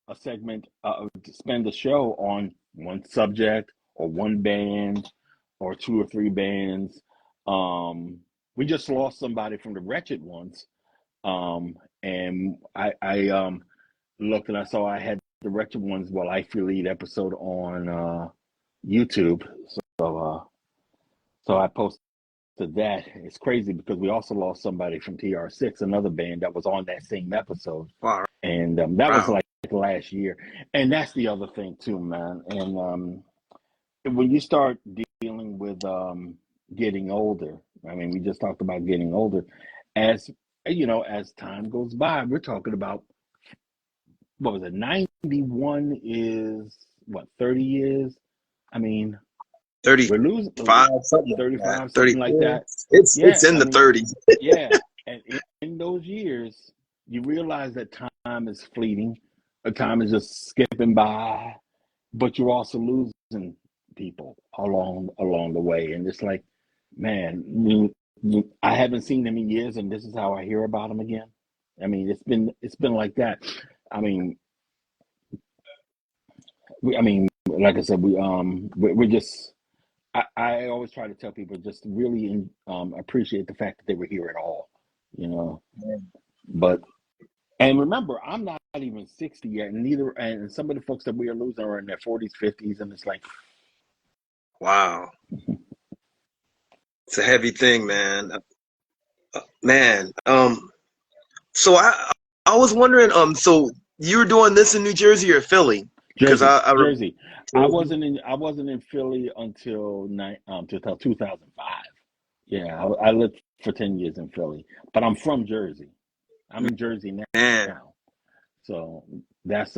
a segment, to spend a show on one subject or one band or two or three bands. We just lost somebody from the Wretched Ones, and I looked and I saw I had the Wretched Ones Life Your Lead episode on YouTube, so I posted that. It's crazy because we also lost somebody from TR6, another band that was on that same episode. Wow. And that was Wow. like last year. And that's the other thing too, man. And when you start dealing with getting older, I mean, we just talked about getting older. As you know, as time goes by, we're talking about, what was it? 91 is what, 30 years? I mean, 35, we're losing something like 35, that. something like 34. that. It's Yeah, in I the mean, 30s. yeah. And in those years, you realize that time is fleeting. Time is just skipping by, but you're also losing people along the way. And it's like, man, I haven't seen them in years, and this is how I hear about them again. I mean, it's been like that. I mean, like I said, we're just. I always try to tell people just really appreciate the fact that they were here at all, you know. But and remember, I'm not even 60 yet, and some of the folks that we are losing are in their 40s, 50s, and it's like, Wow. It's a heavy thing, man. Man. So I was wondering, so you were doing this in New Jersey or Philly? Because Jersey. I wasn't in Philly until 2005. Yeah, I lived for 10 years in Philly, but I'm from Jersey. I'm in Jersey Man. now. So that's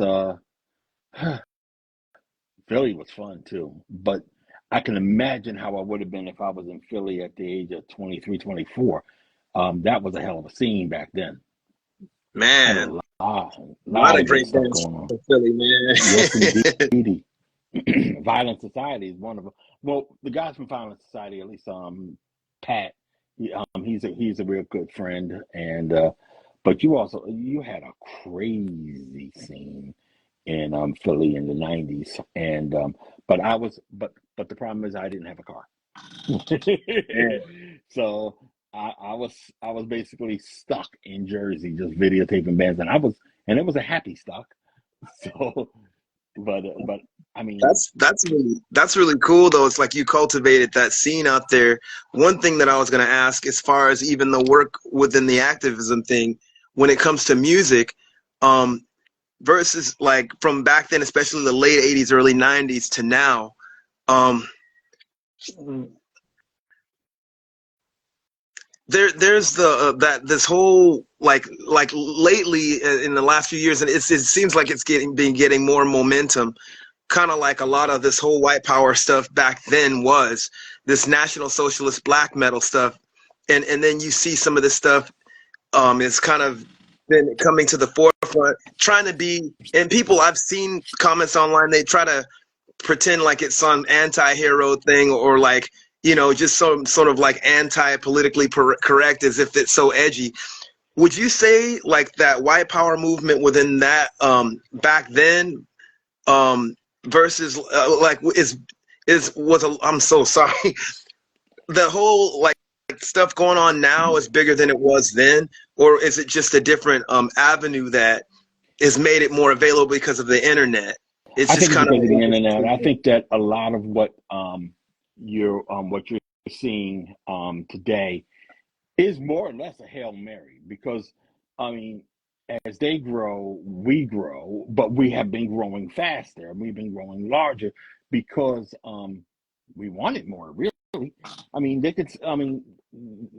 Philly was fun too, but I can imagine how I would have been if I was in Philly at the age of 23, 24. That was a hell of a scene back then. Had Man. a A lot lot of of great great stuff bands going on. from Philly, man. Yes, indeed. Violent Society is one of them. Well, the guys from Violent Society, at least Pat, he's a real good friend, and but you had a crazy scene in Philly in the '90s, and but the problem is I didn't have a car, Man. so I was basically stuck in Jersey just videotaping bands, and it was a happy stuck. So, but I mean, That's really cool though. It's like you cultivated that scene out there. One thing that I was gonna ask, as far as even the work within the activism thing, when it comes to music, um, versus like from back then, especially the late '80s, early '90s to now, um, there's the that this whole like lately in the last few years, and it seems like it's getting more momentum, kind of like a lot of this whole white power stuff back then was this National Socialist black metal stuff, and then you see some of this stuff is kind of been coming to the forefront, trying to be, and people I've seen comments online, they try to pretend like it's some anti-hero thing, or like, you know, just some sort of like anti-politically correct, as if it's so edgy. Would you say like that white power movement within that back then um versus like is was a, I'm so sorry, the whole like stuff going on now is bigger than it was then, or is it just a different avenue that has made it more available because of the internet? It's I just think it's kind of because of the internet. interesting. I think that a lot of what you're seeing today is more or less a Hail Mary, because I mean, as they grow, we grow, but we have been growing faster and we've been growing larger because we wanted more, really.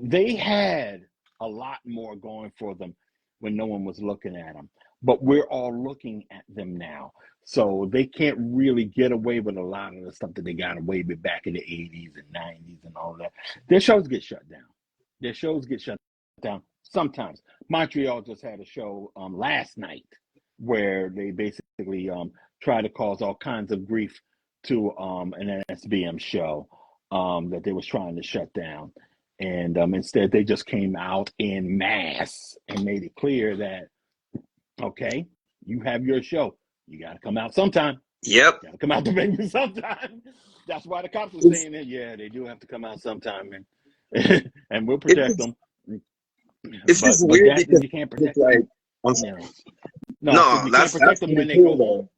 They had a lot more going for them when no one was looking at them, but we're all looking at them now. So they can't really get away with a lot of the stuff that they got away with back in the 80s and 90s and all that. Their shows get shut down. Their shows get shut down sometimes. Montreal just had a show last night where they basically try to cause all kinds of grief to an SBM show that they was trying to shut down. And instead, they just came out in mass and made it clear that, okay, you have your show. You got to come out sometime. Yep. Got to come out the venue sometime. That's why the cops are saying that. Yeah, they do have to come out sometime, and and we'll protect them. It's But just weird that because you can't it's protect like, them. You know, no, so no, you can't that's protect them pretty when they cool go though. home.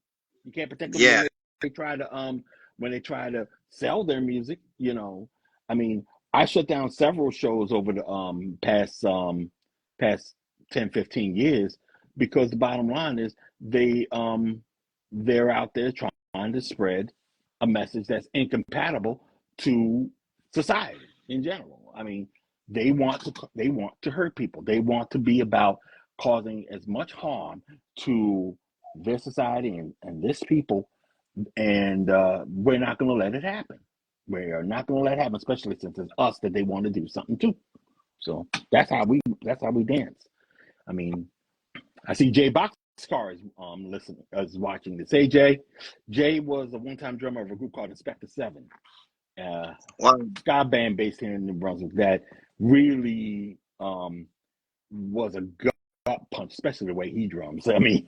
You can't protect them Yeah. when they try to sell their music. You know, I mean, I shut down several shows over the past 10, 15 years because the bottom line is they're out there trying to spread a message that's incompatible to society in general. I mean, they want to hurt people. They want to be about causing as much harm to their society and this people, and we're not going to let it happen. We're not going to let it happen, especially since it's us that they want to do something to. So that's how we dance. I mean, I see Jay Boxcar is watching this. Hey Jay was a one-time drummer of a group called Inspector Seven, Wow. ska band based here in New Brunswick that really was a gut punch, especially the way he drums. I mean,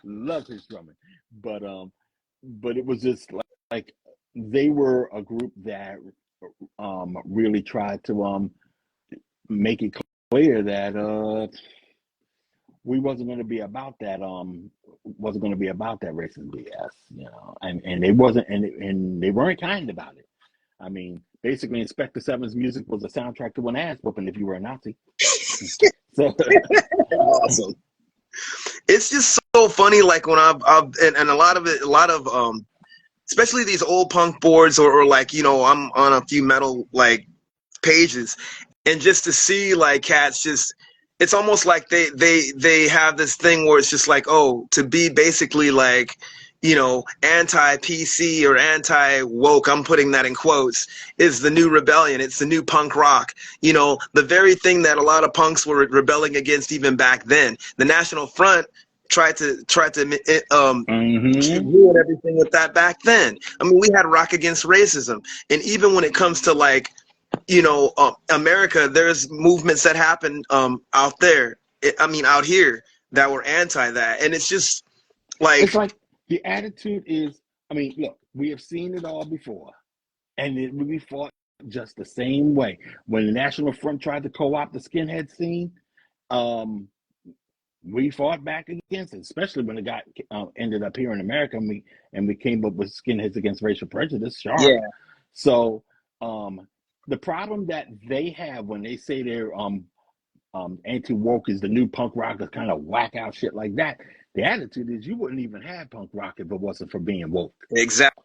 love his drumming, but it was just like they were a group that really tried to make it clear that we wasn't going to be about that racist BS, you know, and they wasn't and they weren't kind about it. I mean, basically, Inspector Seven's music was a soundtrack to an ass whooping if you were a Nazi. So Awesome. It's just so funny, like when I've and a lot of especially these old punk boards or like, you know, I'm on a few metal like pages, and just to see like cats just, it's almost like they have this thing where it's just like, oh, to be basically like, you know, anti-PC or anti-woke, I'm putting that in quotes, is the new rebellion. It's the new punk rock. You know, the very thing that a lot of punks were rebelling against even back then. The National Front tried to ruin everything with that back then. I mean, we had Rock Against Racism, and even when it comes to like, you know, America, there's movements that happen out there. Out here that were anti that, and it's just it's like, like the attitude is. I mean, look, we have seen it all before, and it will be fought just the same way. When the National Front tried to co-opt the skinhead scene, we fought back against it, especially when it got ended up here in America, and we came up with Skinheads Against Racial Prejudice, sharp. yeah, So the problem that they have when they say they're anti-woke is the new punk rock, the kind of whack out shit like that. The attitude is you wouldn't even have punk rock if it wasn't for being woke. exactly.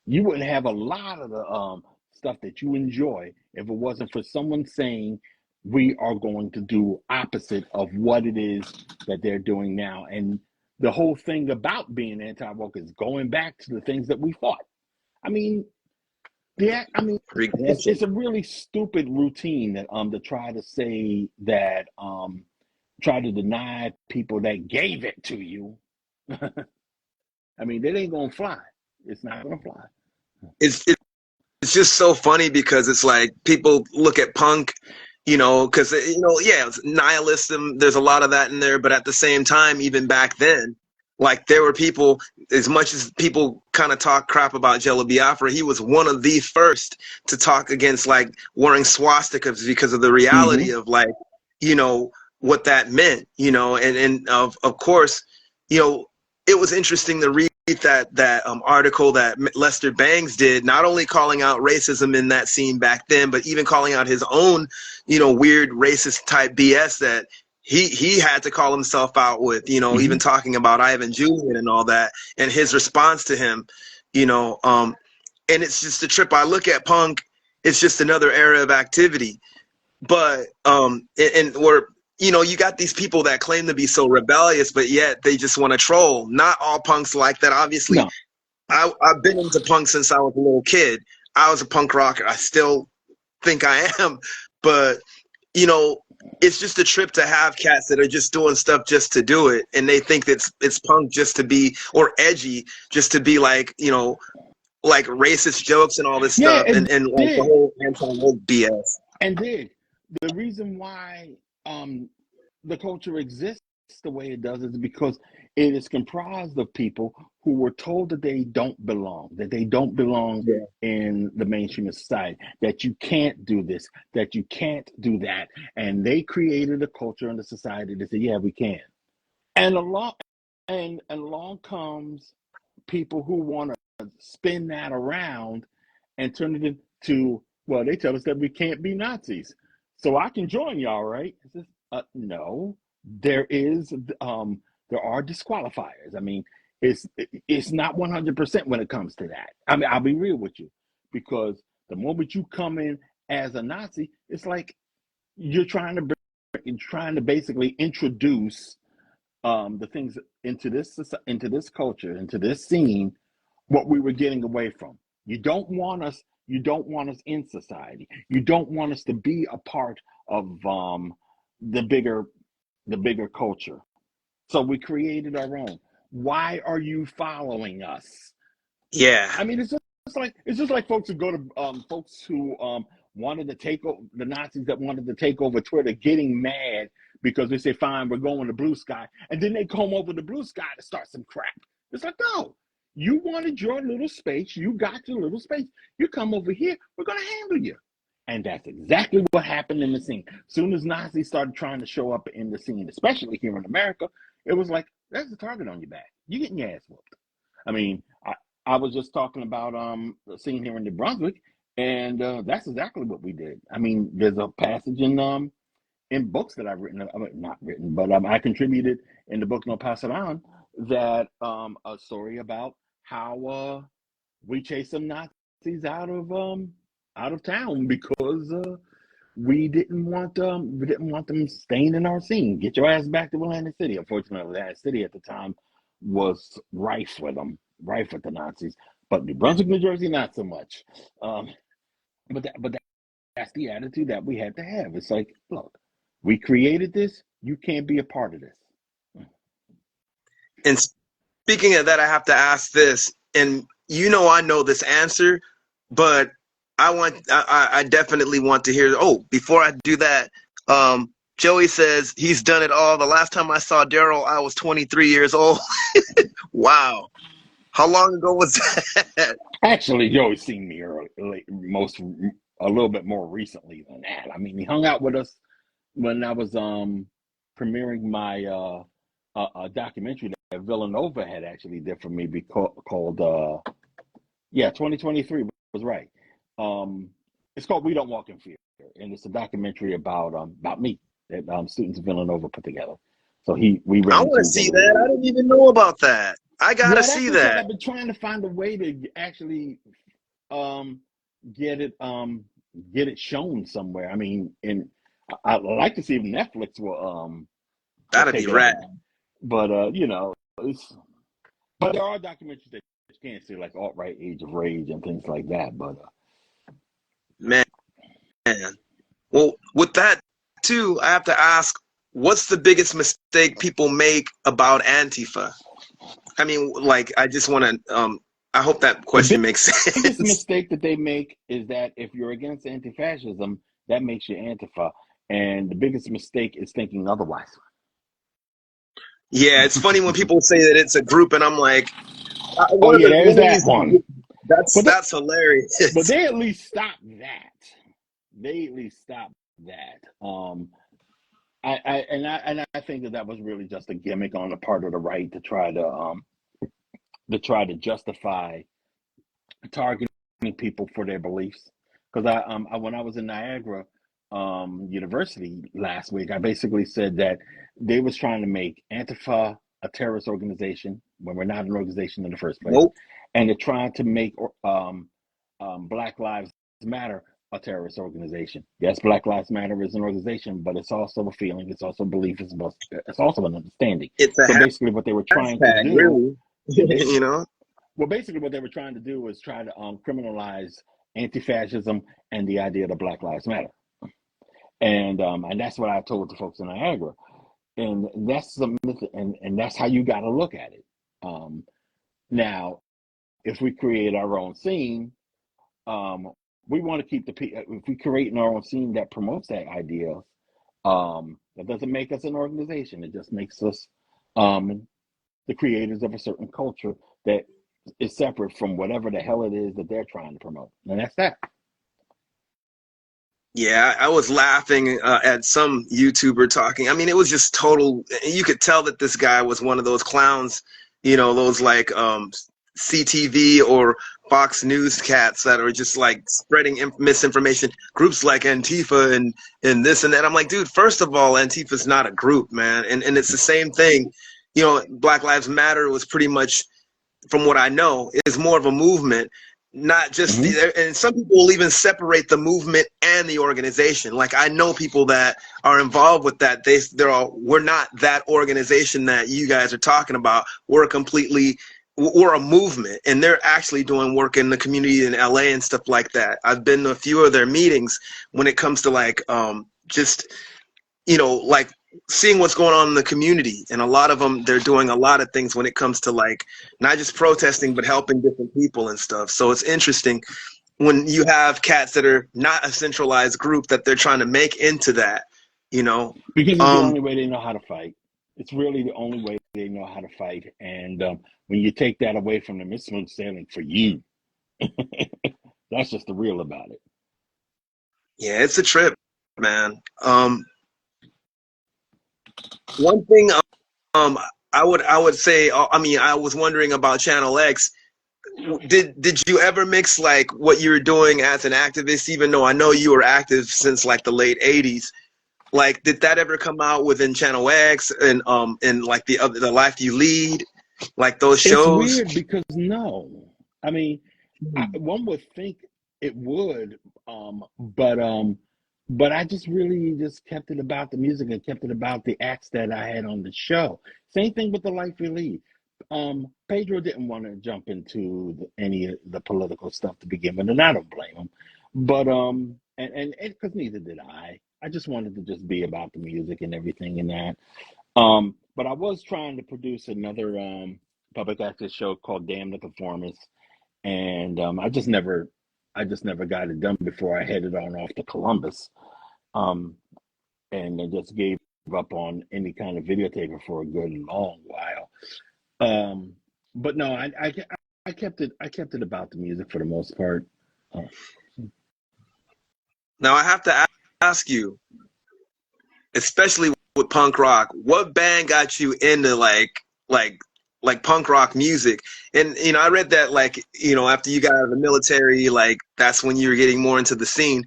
You wouldn't have a lot of the stuff that you enjoy if it wasn't for someone saying we are going to do opposite of what it is that they're doing now. And the whole thing about being anti-woke is going back to the things that we fought. I mean, it's a really stupid routine that to try to say that try to deny people that gave it to you. I mean, that ain't gonna fly. It's not gonna fly. It's just so funny because it's like people look at punk, you know, because, you know, yeah, it's nihilism. There's a lot of that in there, but at the same time, even back then, like there were people, as much as people kind of talk crap about Jello Biafra, he was one of the first to talk against like wearing swastikas because of the reality of like, you know, what that meant, you know, and of course, you know, it was interesting to read that article that Lester Bangs did, not only calling out racism in that scene back then, but even calling out his own, you know, weird racist type BS that he had to call himself out with, you know, even talking about Ivan Julian and all that, and his response to him, you know, and it's just a trip. I look at punk, it's just another era of activity, but and we're, you know, you got these people that claim to be so rebellious, but yet they just want to troll. Not all punks like that, obviously. No. I've been into punk since I was a little kid. I was a punk rocker. I still think I am. But, you know, it's just a trip to have cats that are just doing stuff just to do it. And they think that it's punk just to be, or edgy, just to be like, you know, like racist jokes and all this stuff. And like the whole anti-woke BS. And the reason why the culture exists the way it does is because it is comprised of people who were told that they don't belong, Yeah. in the mainstream of society, that you can't do this, that you can't do that. And they created a culture in the society that said, yeah, we can. And along comes people who want to spin that around and turn it into, well, they tell us that we can't be Nazis. So I can join y'all, right? No, there is, there are disqualifiers. I mean, it's not 100% when it comes to that. I mean, I'll be real with you, because the moment you come in as a Nazi, it's like you're trying to basically introduce the things into this culture, into this scene, what we were getting away from. You don't want us in society. You don't want us to be a part of the bigger culture. So we created our own. Why are you following us? Yeah. I mean, it's just like folks who go to folks who wanted to take over, the Nazis that wanted to take over Twitter, getting mad because they say, "Fine, we're going to Blue Sky," and then they come over to Blue Sky to start some crap. It's like, no, you wanted your little space, you got your little space. You come over here, we're gonna handle you. And that's exactly what happened in the scene. Soon as Nazis started trying to show up in the scene, especially here in America, it was like, there's a target on your back. You're getting your ass whooped. I mean, I was just talking about the scene here in New Brunswick, and that's exactly what we did. I mean, there's a passage in books that I've written, I mean, not written, but I contributed in the book No Pass It On, that a story about how we chased some Nazis out of town because we didn't want them staying in our scene. Get your ass back to Atlantic City. Unfortunately, Atlantic City at the time was rife with them, rife with the Nazis. But New Brunswick, New Jersey, not so much. But that's the attitude that we had to have. It's like, look, we created this. You can't be a part of this. And speaking of that, I have to ask this, and I know this answer, but I definitely want to hear. Oh, before I do that, Joey says he's done it all. The last time I saw Darryl, I was 23 years old. Wow. How long ago was that? Actually, you always seen me a little bit more recently than that. I mean, he hung out with us when I was premiering my a documentary that Villanova had actually did for me, called 2023 was right. It's called We Don't Walk in Fear, and it's a documentary about me that students of Villanova put together. So we I ran want to to see Villanova. that. I didn't even know about that. I gotta Yeah, that's see just what that. I've been trying to find a way to actually get it shown somewhere. I mean, and I'd like to see if Netflix will That'd be take it up. rad. But but there are documentaries that you can't see, like Alt-Right Age of Rage and things like that. But Man. Well, with that too, I have to ask, what's the biggest mistake people make about Antifa? I mean, like, I just want to. I hope that question makes biggest sense. mistake that they make is that if you're against anti-fascism, that makes you Antifa, and the biggest mistake is thinking otherwise. Yeah, it's funny when people say that it's a group, and I'm like, Oh one yeah, of the there's that ways. one. But That's hilarious. they at least stopped that. They at least stopped that. I think that was really just a gimmick on the part of the right to try to justify targeting people for their beliefs. Because when I was in Niagara University last week, I basically said that they was trying to make Antifa a terrorist organization when we're not an organization in the first place, Nope. and they're trying to make Black Lives Matter a terrorist organization. Yes, Black Lives Matter is an organization, but it's also a feeling, it's also a belief, it's also an understanding. It's a So basically, what they were trying to hashtag, do, really. You know. well, basically what they were trying to do was try to criminalize anti-fascism and the idea that Black Lives Matter, and that's what I told the folks in Niagara, and that's and that's how you got to look at it. Now, if we create our own scene, we want to keep if we create our own scene that promotes that idea, That doesn't make us an organization. It just makes us um, the creators of a certain culture that is separate from whatever the hell it is that they're trying to promote. And that's that. Yeah, I was laughing at some YouTuber talking. I mean, it was just total. You could tell that this guy was one of those clowns, those like CTV or Fox News cats that are just like spreading misinformation. Groups like Antifa and this and that. I'm like, dude, first of all, Antifa's not a group, man, and it's the same thing. Black Lives Matter was pretty much, from what I know, is more of a movement, not just Mm-hmm. and some people will even separate the movement and the organization. Like I know people that are involved with that. We're not that organization that you guys are talking about. We're a movement, and they're actually doing work in the community in LA and stuff like that. I've been to a few of their meetings when it comes to like just like seeing what's going on in the community, and a lot of them, they're doing a lot of things when it comes to like not just protesting but helping different people and stuff. So it's interesting when you have cats that are not a centralized group that they're trying to make into that, Because it's the only way they know how to fight. It's really the only way they know how to fight. And when you take that away from them, it's smooth sailing for you. That's just the real about it. Yeah, it's a trip, man. One thing I would say, I mean, I was wondering about Channel X. Did you ever mix like what you were doing as an activist, even though I know you were active since like the late 80s? Like, did that ever come out within Channel X and like the Life You Lead, like those It's shows? weird because no. I mean, one would think it would, but I just really just kept it about the music and kept it about the acts that I had on the show. Same thing with the Life We Lead. Pedro didn't want to jump into any of the political stuff to begin with, and I don't blame him. But and because neither did I. I just wanted to just be about the music and everything and that. But I was trying to produce another public access show called Damn the Conformist, and I just never got it done before I headed on off to Columbus, um, and I just gave up on any kind of videotaper for a good long while. Um, but no, I kept it about the music for the most part. Uh, Now I have to ask you, especially with punk rock, what band got you into like punk rock music? And I read that like after you got out of the military, like that's when you were getting more into the scene.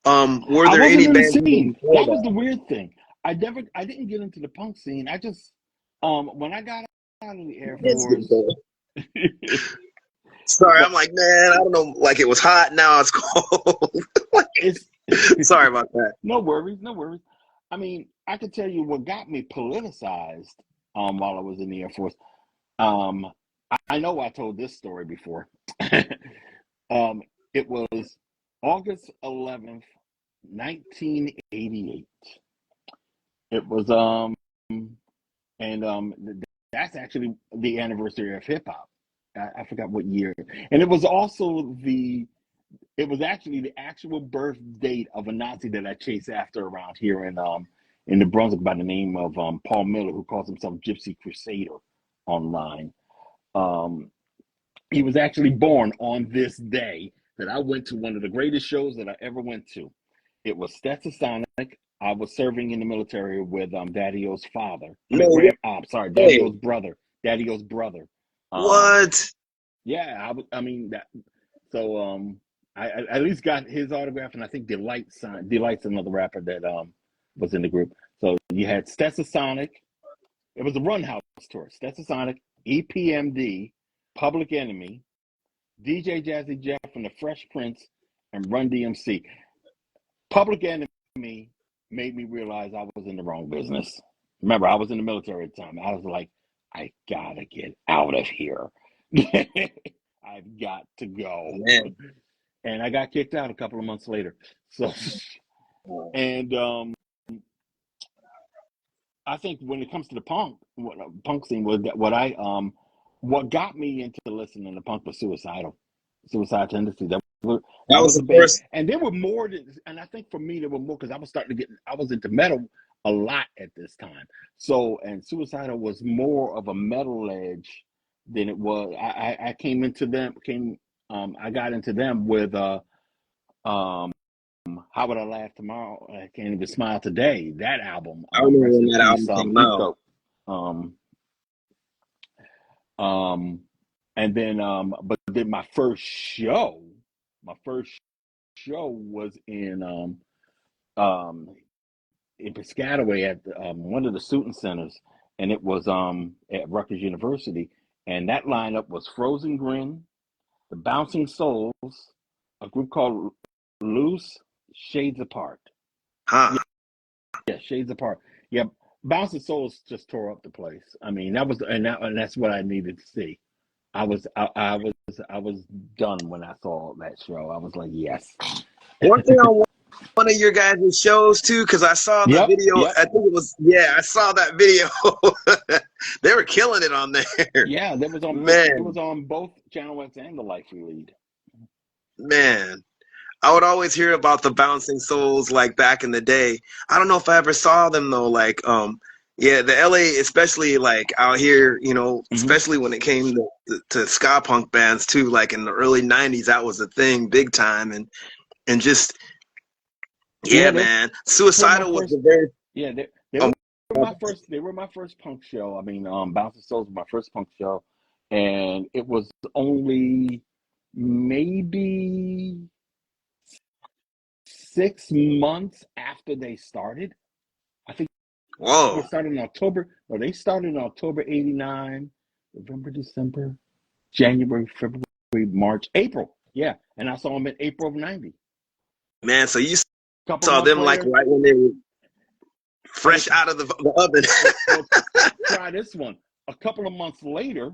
Were I there wasn't any in the bands even scene. before That was that? the weird thing. I didn't get into the punk scene. I just, when I got out of the Air It's good Force, though. Sorry, well, I'm like, man, I don't know, like it was hot, now it's cold. it's Sorry about that. no worries, no worries. I mean, I could tell you what got me politicized, while I was in the Air Force. Um, I know I told this story before. Um, it was August 11th, 1988. It was and that's actually the anniversary of hip hop. I forgot what year, and it was actually the actual birth date of a Nazi that I chased after around here in New Brunswick by the name of Paul Miller, who calls himself Gypsy Crusader online. Um, he was actually born on this day that I went to one of the greatest shows that I ever went to. It was Stetsasonic. I was serving in the military with Daddy-O's father. I mean, No sorry, way. Daddy-O's brother. Daddy-O's brother. Um, What? yeah, I mean that. So I at least got his autograph, and I think Delight's another rapper that was in the group. So you had Stetsasonic. It was a Run House tour. Stetsasonic, EPMD, Public Enemy, DJ Jazzy Jeff and the Fresh Prince, and Run DMC. Public Enemy made me realize I was in the wrong business. Remember, I was in the military at the time. I was like, I gotta get out of here. I've got to go. Man. And I got kicked out a couple of months later. So, and I think when it comes to the punk scene was that what got me into listening to punk was suicidal tendencies. That That That was was the the band, first. and there were more. And I think for me, there were more because I was starting to get. I was into metal a lot at this time. So, and Suicidal was more of a metal edge than it was. I came into them. I got into them with um, How Would I Laugh Tomorrow? I Can't Even Smile Today. That album, I remember rest when in that peace, album came Peep out. Dope. Um, um, and then, but then my first show was um, in Piscataway at one of the student centers, and it was at Rutgers University, and that lineup was Frozen Grin, the Bouncing Souls, a group called Loose, Shades Apart. Huh. Yeah, Shades Apart. Yeah, Bouncing Souls just tore up the place. I mean, that was and that's what I needed to see. I was done when I saw that show. I was like, yes. Weren't they on one of your guys' shows too? Because I saw the Yep, video. yep. I think it was, yeah, I saw that video. They were killing it on there. Yeah, it was Man, on both Channel X and the Life We Lead. man. I would always hear about the Bouncing Souls like back in the day. I don't know if I ever saw them though. Like, yeah, the LA, especially like out here, Hmm. especially when it came to ska punk bands too. Like in the early '90s, that was a thing, big time, and just Yeah, yeah, man. were my Suicidal was first. the very Yeah, they um, were my first. They were my first punk show. I mean, Bouncing Souls was my first punk show, and it was only maybe 6 months after they started. I think they whoa, started in October. No, they started in October '89, November, December, January, February, March, April. Yeah, and I saw them in April of '90. man. So you A couple saw months them like later, right when they were hey, fresh out of the oven. well, try this one. A couple of months later,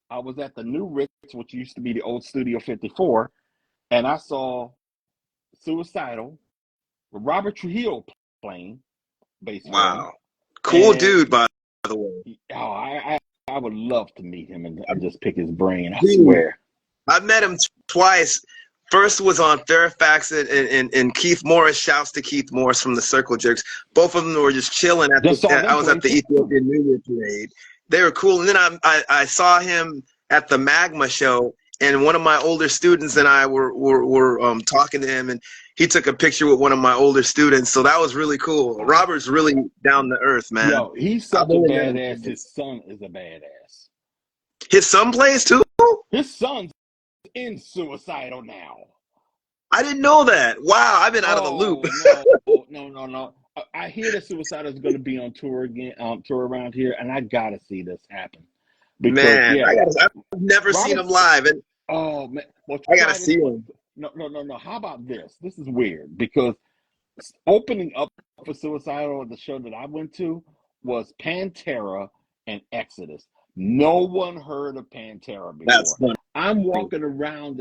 I was at the New Ritz, which used to be the old Studio 54, and I saw Suicidal with Robert Trujillo playing bass for him. Wow, cool And dude, by the way. I would love to meet him and just pick his brain. I Dude, swear. I've met him twice. First was on Fairfax and Keith Morris. Shouts to Keith Morris from the Circle Jerks. Both of them were just chilling at Just saw I them was at play the too. Ethiopian New Year parade. They were cool. And then I saw him at the Magma show, and one of my older students and I were talking to him, and he took a picture with one of my older students. So that was really cool. Robert's really down to earth, man. Yo, he's I've such a only met him badass. His twice. son is a badass. His son plays too. His son's in Suicidal now. I didn't know that. Wow, I've been out of the loop. Oh no, no, no, no! I hear that Suicidal is going to be on tour again, tour around here, and I gotta see this happen because Man, yeah, I've never seen him Robert. live, and Oh man, well I gotta try this see one. him. No, no, no, no. How about this? This is weird because opening up for Suicidal at the show that I went to was Pantera and Exodus. No one heard of Pantera That's before. funny. I'm walking around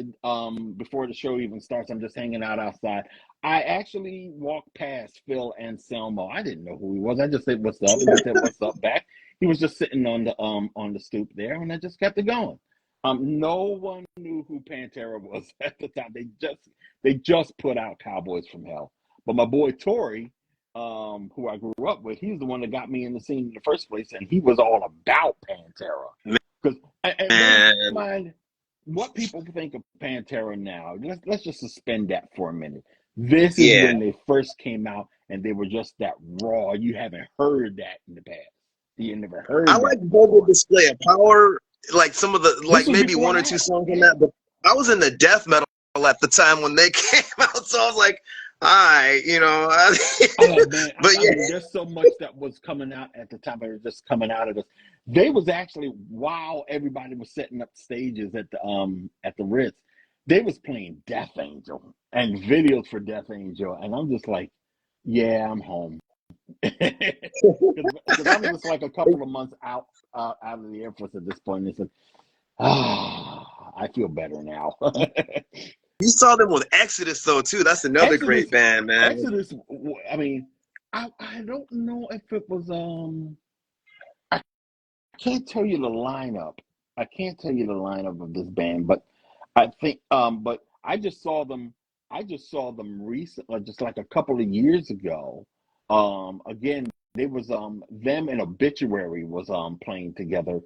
before the show even starts. I'm just hanging out outside. I actually walked past Phil Anselmo. I didn't know who he was. I just said what's up, and he said what's up back. He was just sitting on the stoop there, and I just kept it going. No one knew who Pantera was at the time. They just put out Cowboys from Hell. But my boy Tori, who I grew up with, he's the one that got me in the scene in the first place, and he was all about Pantera. Because and never Man, mind what people think of Pantera now. Let's just suspend that for a minute. This is yeah. when they first came out, and they were just that raw. You haven't heard that in the past. You never I heard like that Vulgar before. Display of Power, like some of the, This like was maybe before one or two that. songs on Yeah. that, but I was in the death metal at the time when they came out, so I was like, all right, Oh man, but I yeah, mean, there's so much that was coming out at the time. It was just coming out of this. They was actually while everybody was setting up stages at the Ritz, they was playing Death Angel and videos for Death Angel, and I'm just like, yeah, I'm home because I was just like a couple of months out of the Air Force at this point. And I said, I feel better now. you saw them with Exodus though too. That's another great Exodus, band, man. Exodus. I mean, I don't know if it was I can't tell you the lineup. I can't tell you the lineup of this band, but I think but I just saw them. I just saw them recently, just like a couple of years ago. Again, they was them and Obituary was playing together.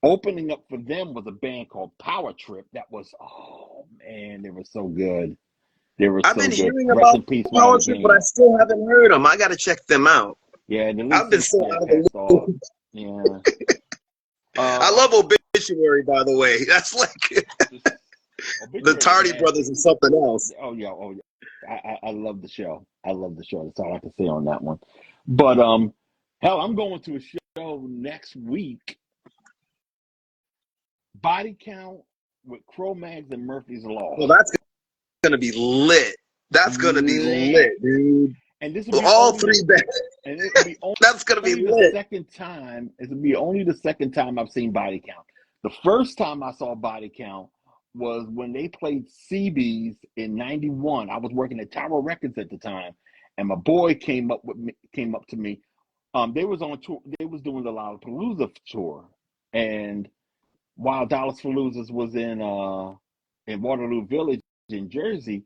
Opening up for them was a band called Power Trip. That was, oh man, they were so good. They were I've so been good. hearing Rest about in peace, Power Ronnie Trip, but I James. still haven't heard them. I got to check them out. Yeah, the lead I've been so singer out of the passed off. loop. Yeah. I Uh, love Obituary, by the way. That's like the Obituary was Tardy Brothers nasty. and something else. Oh yeah. I love the show. I love the show. That's all I can say on that one. But hell, I'm going to a show next week. Body Count with Cro-Mags and Murphy's Law. Well, that's gonna be lit. That's gonna be lit, dude. And this will be All only three bands. and it will be That's gonna be only the lit. second time. It will be only the second time I've seen Body Count. The first time I saw Body Count was when they played CB's in '91. I was working at Tower Records at the time, and my boy came up to me. They was on tour. They was doing the Lollapalooza tour, and while Dallas Paloozas was in Waterloo Village in Jersey,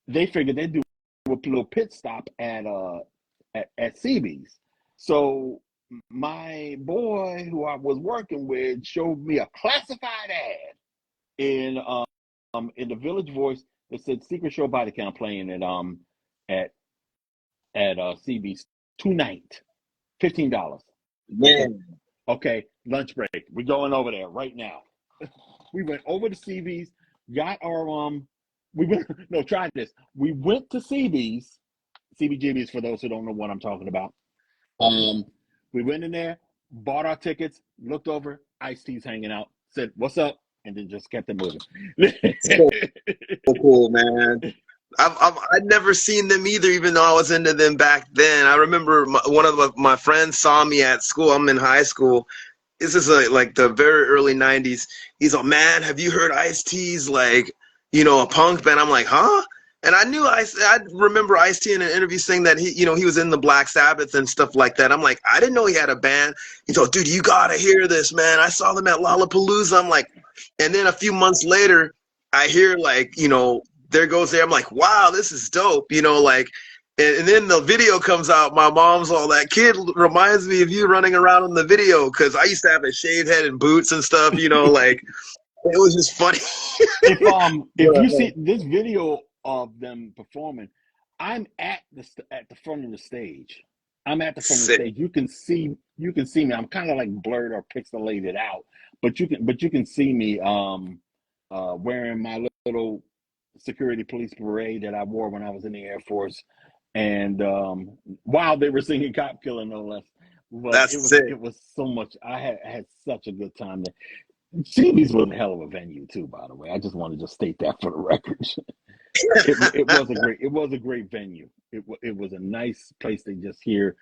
they figured they'd do a little pit stop at CB's. So my boy who I was working with showed me a classified ad in the Village Voice that said Secret Show Body Count playing at CB's tonight, $15. Man. Okay, lunch break. We're going over there right now. We went over to CB's, got our try this. We went to CB's, CBGB's for those who don't know what I'm talking about. We went in there, bought our tickets, looked over, Ice-T's hanging out, said, "What's up?" and then just kept it moving. So cool, man. I'd never seen them either, even though I was into them back then. I remember one of my friends saw me at school. I'm in high school. This is like the very early '90s. He's like, "Man, have you heard Ice-T's like, a punk band?" I'm like, "Huh?" And I knew I remember Ice-T in an interview saying that he was in the Black Sabbath and stuff like that. I'm like, I didn't know he had a band. He's like, "Dude, you gotta hear this, man. I saw them at Lollapalooza." I'm like, and then a few months later, I hear like, there goes there. I'm like, wow, this is dope. And then the video comes out. My mom's all, "That kid reminds me of you running around in the video," because I used to have a shaved head and boots and stuff. Like it was just funny. If you see this video of them performing, I'm at the front of the stage. I'm at the front of the stage. You can see me. I'm kind of like blurred or pixelated out, but you can see me wearing my little security police beret that I wore when I was in the Air Force, and while they were singing "Cop Killer," no less. But it was so much. I had such a good time there. CB's was a hell of a venue too, by the way. I just wanted to state that for the record. It was a great venue. It was a nice place to just hear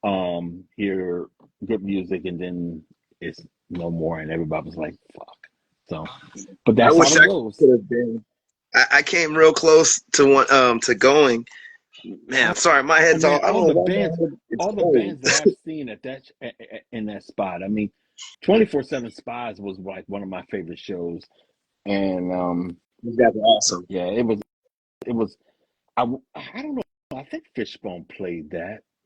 good music, and then it's no more, and everybody was like, "Fuck." So, but that's how it goes. Could have been. I came real close to going. Man, sorry, my head's all the bands that I've seen in that spot. I mean, 24/7 Spies was like one of my favorite shows, and you guys are awesome. Yeah, it was. I don't know. I think Fishbone played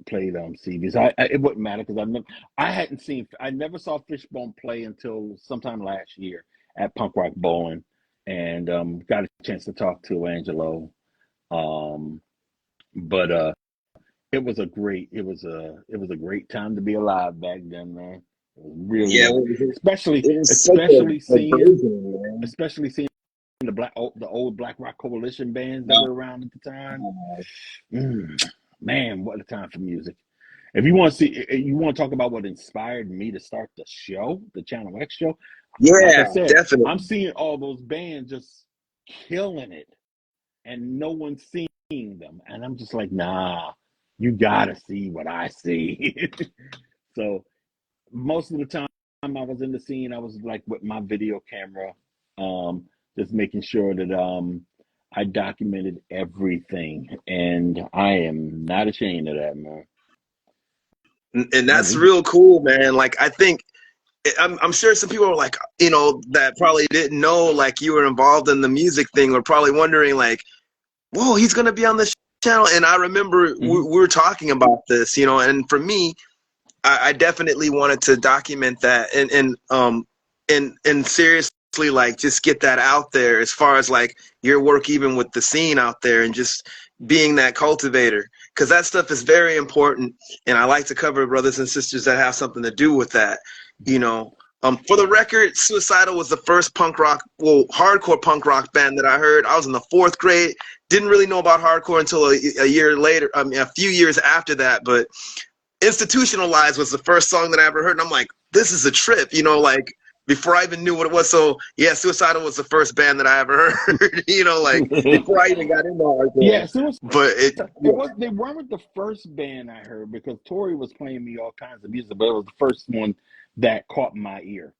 CB's. It wouldn't matter because I never saw Fishbone play until sometime last year at Punk Rock Bowling, and got a chance to talk to Angelo. But it was a great time to be alive back then, man. It was really, especially seeing the old Black Rock Coalition bands that were around at the time. Man, what a time for music! If you want to talk about what inspired me to start the show, the Channel X show. Yeah, like I said, definitely. I'm seeing all those bands just killing it, and no one's seeing them, and I'm just like, nah, you gotta see what I see. So most of the time I was in the scene, I was like with my video camera, just making sure that I documented everything, and I am not ashamed of that, man. And that's real cool, man. Like I think I'm sure some people were like, that probably didn't know like you were involved in the music thing, were probably wondering like, whoa, he's gonna be on this channel. And I remember we were talking about this, and for me, I definitely wanted to document that and seriously like just get that out there as far as like your work even with the scene out there and just being that cultivator, because that stuff is very important, and I like to cover brothers and sisters that have something to do with that. For the record, Suicidal was the first hardcore punk rock band that I heard. I was in the 4th grade, didn't really know about hardcore until a year later, a few years after that, but Institutionalized was the first song that I ever heard, and I'm like, this is a trip, like before I even knew what it was. So yeah, Suicidal was the first band that I ever heard, like before I even got into hardcore. Yeah, so But they weren't the first band I heard, because Tori was playing me all kinds of music, but it was the first one that caught my ear.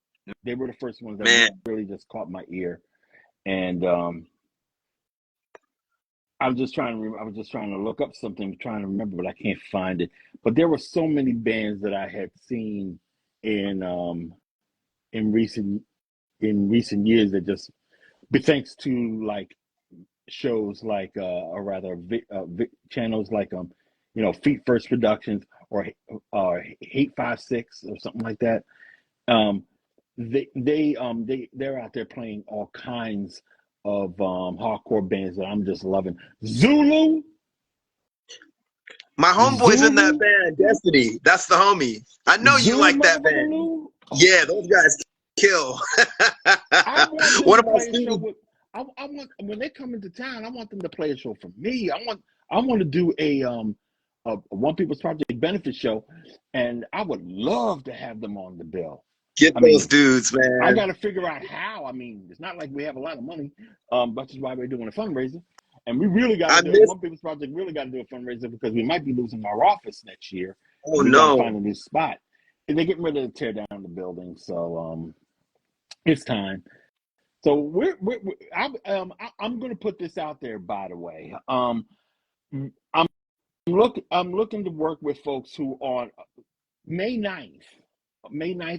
They were the first ones that really just caught my ear, and I was just trying to look up something, trying to remember, but I can't find it. But there were so many bands that I had seen in recent years that just, but thanks to like shows like or rather channels like Feet First Productions or Hate 56 or something like that. They're out there playing all kinds of hardcore bands that I'm just loving. Zulu. My homeboy's in that band, Destiny. That's the homie. I know you like that band. Oh. Yeah, those guys kill. One of my students. I want, when they come into town, I want them to play a show for me. I want to do a One People's Project benefit show, and I would love to have them on the bill. Get those dudes, man. I got to figure out how. I mean, it's not like we have a lot of money, which is why we're doing a fundraiser. And we really got to do One People's Project. Really got to do a fundraiser because we might be losing our office next year. Oh we no! Gotta find a new spot, and they're getting ready to tear down the building, so it's time. So I'm going to put this out there. By the way, I'm looking to work with folks who on May 9th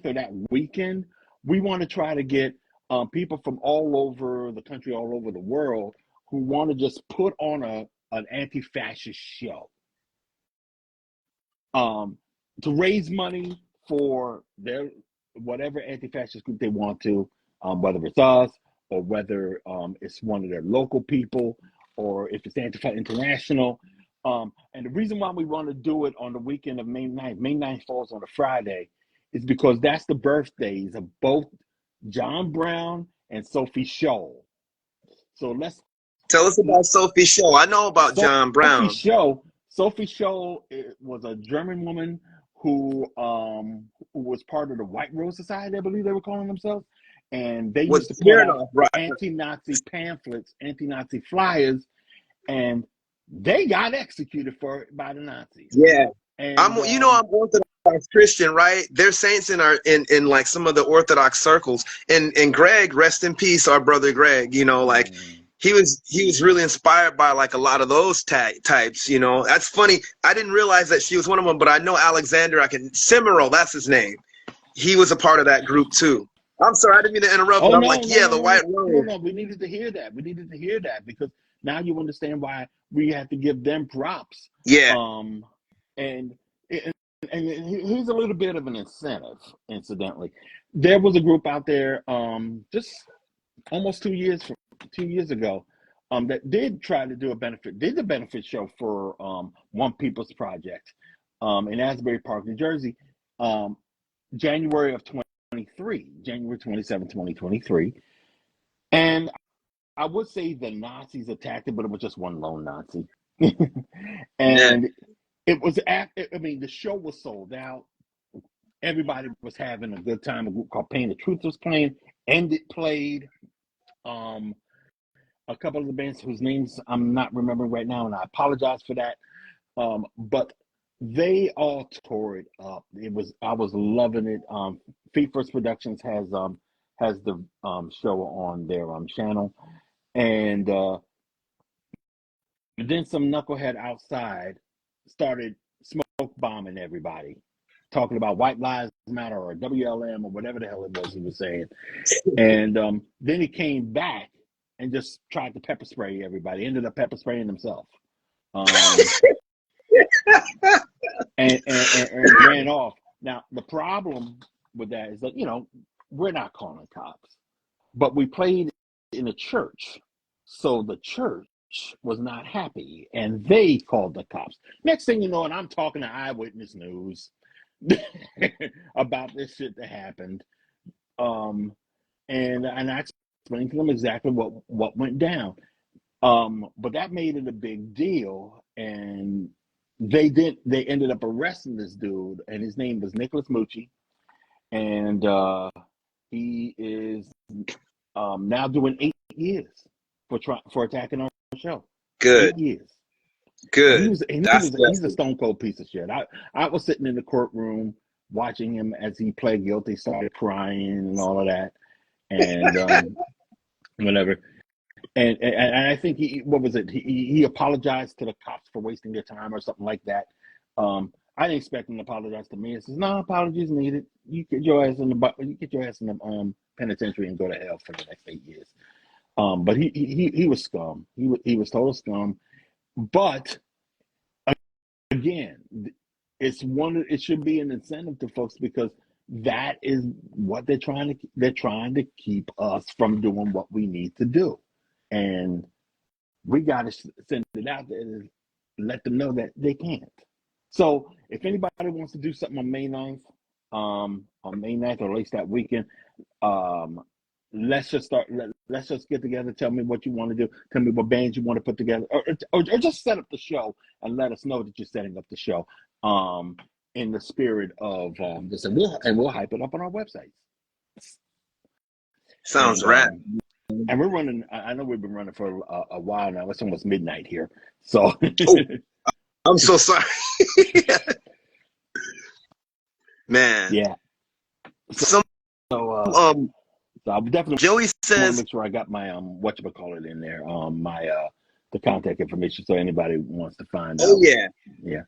or that weekend, we want to try to get people from all over the country, all over the world, who want to just put on an anti-fascist show to raise money for their whatever anti-fascist group they want to, whether it's us or whether it's one of their local people or if it's Antifa International. And the reason why we want to do it on the weekend of May 9th falls on a Friday, is because that's the birthdays of both John Brown and Sophie Scholl. So let's tell us about Sophie Scholl. I know about John Brown. Sophie Scholl was a German woman who was part of the White Rose Society, I believe they were calling themselves. And they used to put out anti-Nazi pamphlets, anti-Nazi flyers, and they got executed for it by the Nazis. Yeah. And, I'm Orthodox Christian, right? They're saints in like some of the Orthodox circles. And Greg, rest in peace, our brother Greg, he was really inspired by like a lot of those types, That's funny. I didn't realize that she was one of them, but I know Alexander, Cimarro, that's his name. He was a part of that group too. I'm sorry, I didn't mean to interrupt, but the White Rose. No, we needed to hear that. Because now you understand why we have to give them props. Yeah. And here's a little bit of an incentive, incidentally. There was a group out there just almost 2 years ago that did try to do the benefit show for One People's Project in Asbury Park, New Jersey, January 27, 2023. And I would say the Nazis attacked it, but it was just one lone Nazi. And it was the show was sold out. Everybody was having a good time. A group called Pain the Truth was playing, and it played. A couple of the bands whose names I'm not remembering right now, and I apologize for that. But they all tore it up. I was loving it. Feet First Productions has the show on their channel, and then some knucklehead outside started smoke bombing everybody. talking about White Lives Matter or WLM or whatever the hell it was he was saying. And then he came back and just tried to pepper spray everybody. Ended up pepper spraying himself. And ran off. Now, the problem with that is that, we're not calling cops, but we played in a church. So the church was not happy and they called the cops. Next thing you know, and I'm talking to Eyewitness News about this shit that happened. And I explained to them exactly what went down. But that made it a big deal, and they ended up arresting this dude, and his name was Nicholas Mucci, and he is now doing 8 years for attacking our show. Good. 8 years. Good. He's a stone cold piece of shit. I was sitting in the courtroom watching him as he pled guilty, started crying and all of that, and whatever. And I think he apologized to the cops for wasting their time or something like that. I didn't expect him to apologize to me. He says, "No apologies needed. You get your ass in the penitentiary and go to hell for the next 8 years." But he was scum. He was total scum. But again, it should be an incentive to folks, because that is what they're trying to keep us from doing what we need to do. And we got to send it out there and let them know that they can't. So if anybody wants to do something on May 9th, or at least that weekend, let's just get together. Tell me what you want to do. Tell me what bands you want to put together, or just set up the show and let us know that you're setting up the show. In the spirit of this, and we'll hype it up on our website. Sounds rad. And we're running. I know we've been running for a while now. It's almost midnight here, so. I'm so sorry, man. Yeah. So I'll definitely. Joey says, make sure I got my whatchamacallit in there. My the contact information, so anybody wants to find out. Oh yeah. Yeah.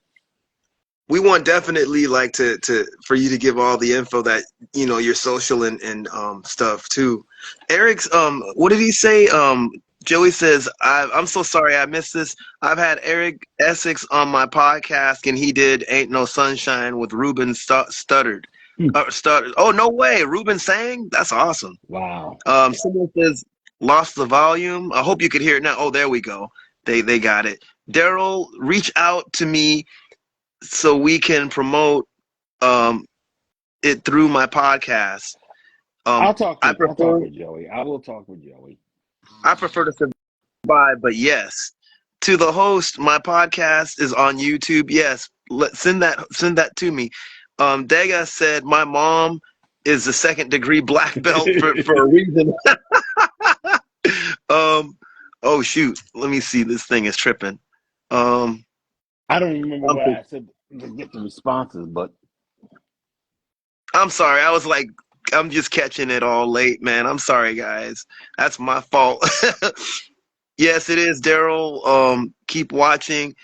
We want definitely like to for you to give all the info that your social and stuff too. Eric's what did he say? Joey says, I'm so sorry I missed this. I've had Eric Essex on my podcast, and he did Ain't No Sunshine with Ruben Stuttered. Stuttered. Oh, no way. Ruben sang? That's awesome. Wow. Someone says, lost the volume. I hope you could hear it now. Oh, there we go. They got it. Darryl, reach out to me so we can promote it through my podcast. I'll talk with Joey. I will talk with Joey. I prefer to survive, but yes. To the host, my podcast is on YouTube. Yes, send that to me. Dega said my mom is a 2nd degree black belt for a reason. Oh shoot, let me see. This thing is tripping. I don't even remember what I said to get the responses, but I'm sorry. I was like, I'm just catching it all late, man. I'm sorry, guys. That's my fault. Yes, it is, Darryl. Keep watching.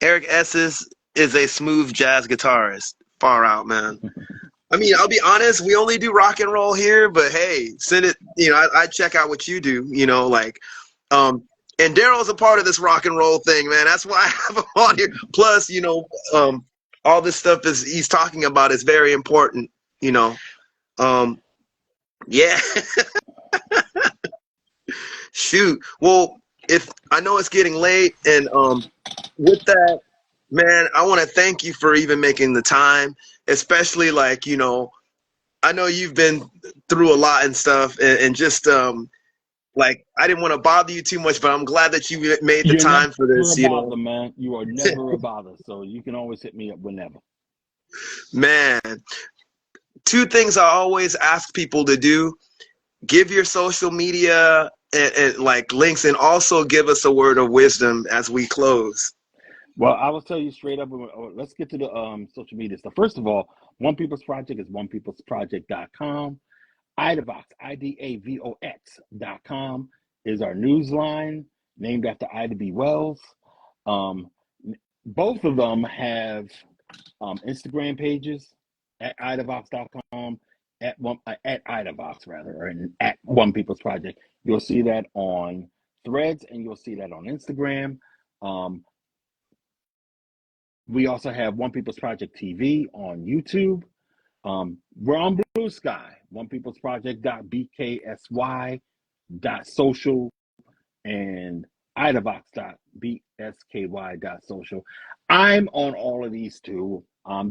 Eric Esses is a smooth jazz guitarist. Far out, man. I mean, I'll be honest. We only do rock and roll here, but hey, send it. I check out what you do. And Darryl's a part of this rock and roll thing, man. That's why I have him on here. Plus, all this stuff he's talking about is very important. Yeah. Shoot. Well, if I know it's getting late, and with that, man, I want to thank you for even making the time, especially I know you've been through a lot and stuff, and just I didn't want to bother you too much, but I'm glad that you made the time for this. Bother, man. You are never a bother, so you can always hit me up whenever. Man, 2 things I always ask people to do: give your social media and links, and also give us a word of wisdom as we close. Well, I will tell you straight up. Let's get to the social media stuff. First of all, One People's Project is onepeoplesproject.com. Idavox, IDAVOX.com is our newsline, named after Ida B. Wells. Both of them have Instagram pages. at idavox.com, at idavox rather, or at One People's Project. You'll see that on Threads, and you'll see that on Instagram. We also have One People's Project TV on YouTube. We're on Blue Sky, One People's Project.bksy.social and idavox.bsky.social. I'm on all of these too.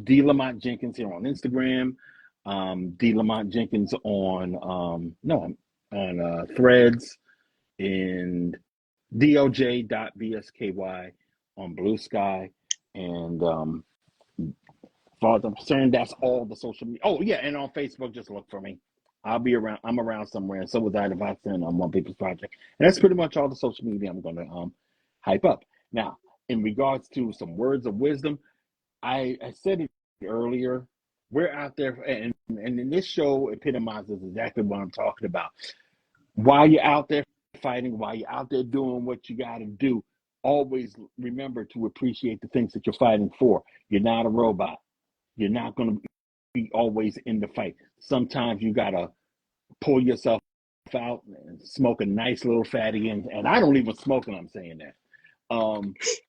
D. Lamont Jenkins here on Instagram. D. Lamont Jenkins on Threads, and doj.bsky on Blue Sky. And as far as I'm concerned, that's all the social media. Oh yeah, and on Facebook, just look for me. I'll be around. I'm around somewhere, and so was idavox and One People's Project. And that's pretty much all the social media I'm going to hype up. Now, in regards to some words of wisdom, I said it earlier. We're out there, and in this show epitomizes exactly what I'm talking about. While you're out there fighting, while you're out there doing what you got to do, always remember to appreciate the things that you're fighting for. You're not a robot. You're not going to be always in the fight. Sometimes you got to pull yourself out and smoke a nice little fatty, and I don't even smoke when I'm saying that.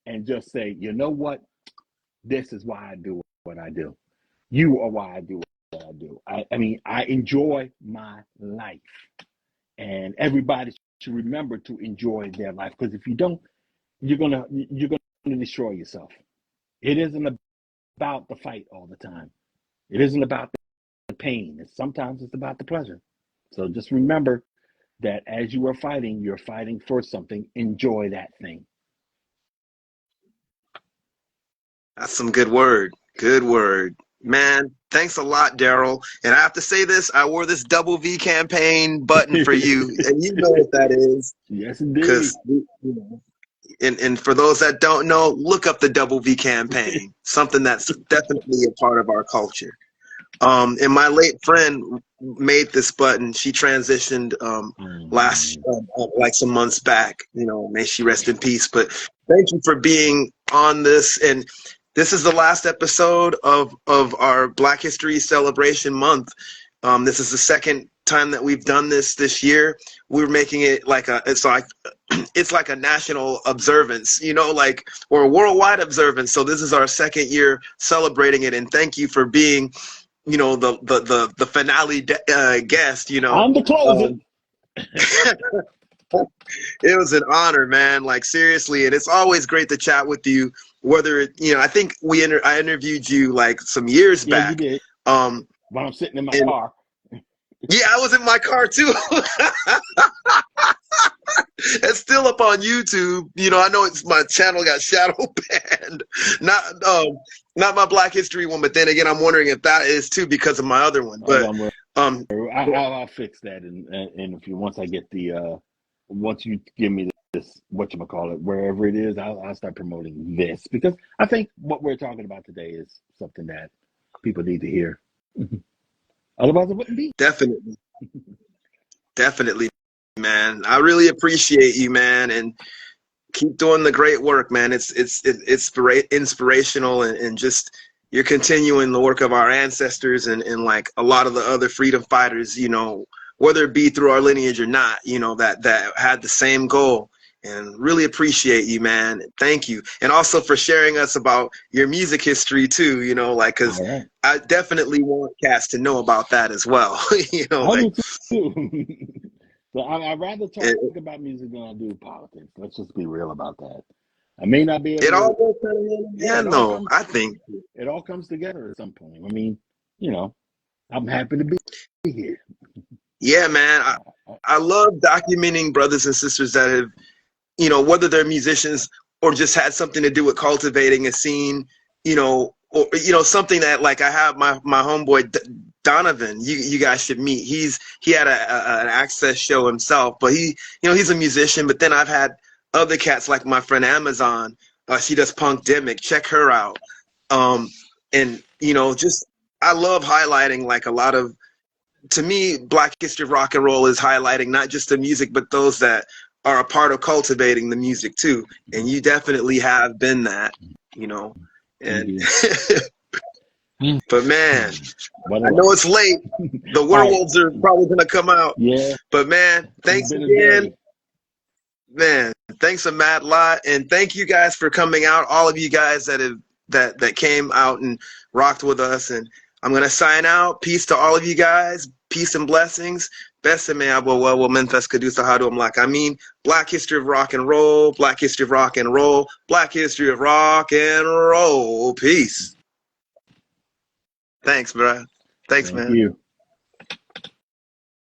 And just say, you know what? This is why I do what I do. You are why I do what I do. I mean, I enjoy my life, and everybody should remember to enjoy their life, because if you don't, you're gonna destroy yourself. It isn't about the fight all the time. It isn't about the pain. Sometimes it's about the pleasure. So just remember that as you are fighting, you're fighting for something. Enjoy that thing. That's some good word. Good word. Man, thanks a lot, Darryl. And I have to say this, I wore this Double V campaign button for you, and you know what that is. Yes, indeed. Because, and for those that don't know, look up the Double V campaign, something that's definitely a part of our culture. And my late friend made this button. She transitioned last like some months back. May she rest in peace. But thank you for being on this. And this is the last episode of our Black History Celebration Month. This is the second time that we've done this year. We're making it it's like a national observance, or a worldwide observance. So this is our second year celebrating it. And thank you for being the finale guest. I'm the closer. It was an honor, man. Like, seriously, and it's always great to chat with you. Whether I think I interviewed you like some years back. You did. When I'm sitting in my car. Yeah, I was in my car too. It's still up on YouTube. I know my channel got shadow banned. Not my Black History one, but then again, I'm wondering if that is too because of my other one. But I'll fix that, and if you once I get once you give me this whatchamacallit, wherever it is, I'll start promoting this, because I think what we're talking about today is something that people need to hear. Otherwise, it wouldn't be. Definitely, man. I really appreciate you, man, and keep doing the great work, man. It's inspirational, and just you're continuing the work of our ancestors and like a lot of the other freedom fighters, whether it be through our lineage or not, that had the same goal. And really appreciate you, man. Thank you. And also for sharing us about your music history too, because right. I definitely want cats to know about that as well. I do too. So I'd rather talk about music than I do politics. Let's just be real about that. I may not be able to. It all goes hand in hand, I think. It all comes together at some point. I mean, I'm happy to be here. Yeah, man. I love documenting brothers and sisters that have, whether they're musicians or just had something to do with cultivating a scene, or something that, like, I have my homeboy Donovan. You guys should meet. He had an Access show himself, but he's a musician. But then I've had other cats like my friend Amazon. She does Punkdemic. Check her out. And just I love highlighting like a lot of. To me, Black History of Rock and Roll is highlighting not just the music, but those that are a part of cultivating the music too. And you definitely have been that, And but man, But I know it's late. The all right. werewolves are probably gonna come out. Yeah, But man, it's thanks been a again. day. Man, thanks a mad lot, and thank you guys for coming out. All of you guys that came out and rocked with us. And I'm gonna sign out. Peace to all of you guys. Peace and blessings. Best of me, Memphis Cadusa Hadum like I mean, Black History of Rock and Roll, Black History of Rock and Roll, Black History of Rock and Roll. Peace. Thanks, bro. Thanks, Thank man. you.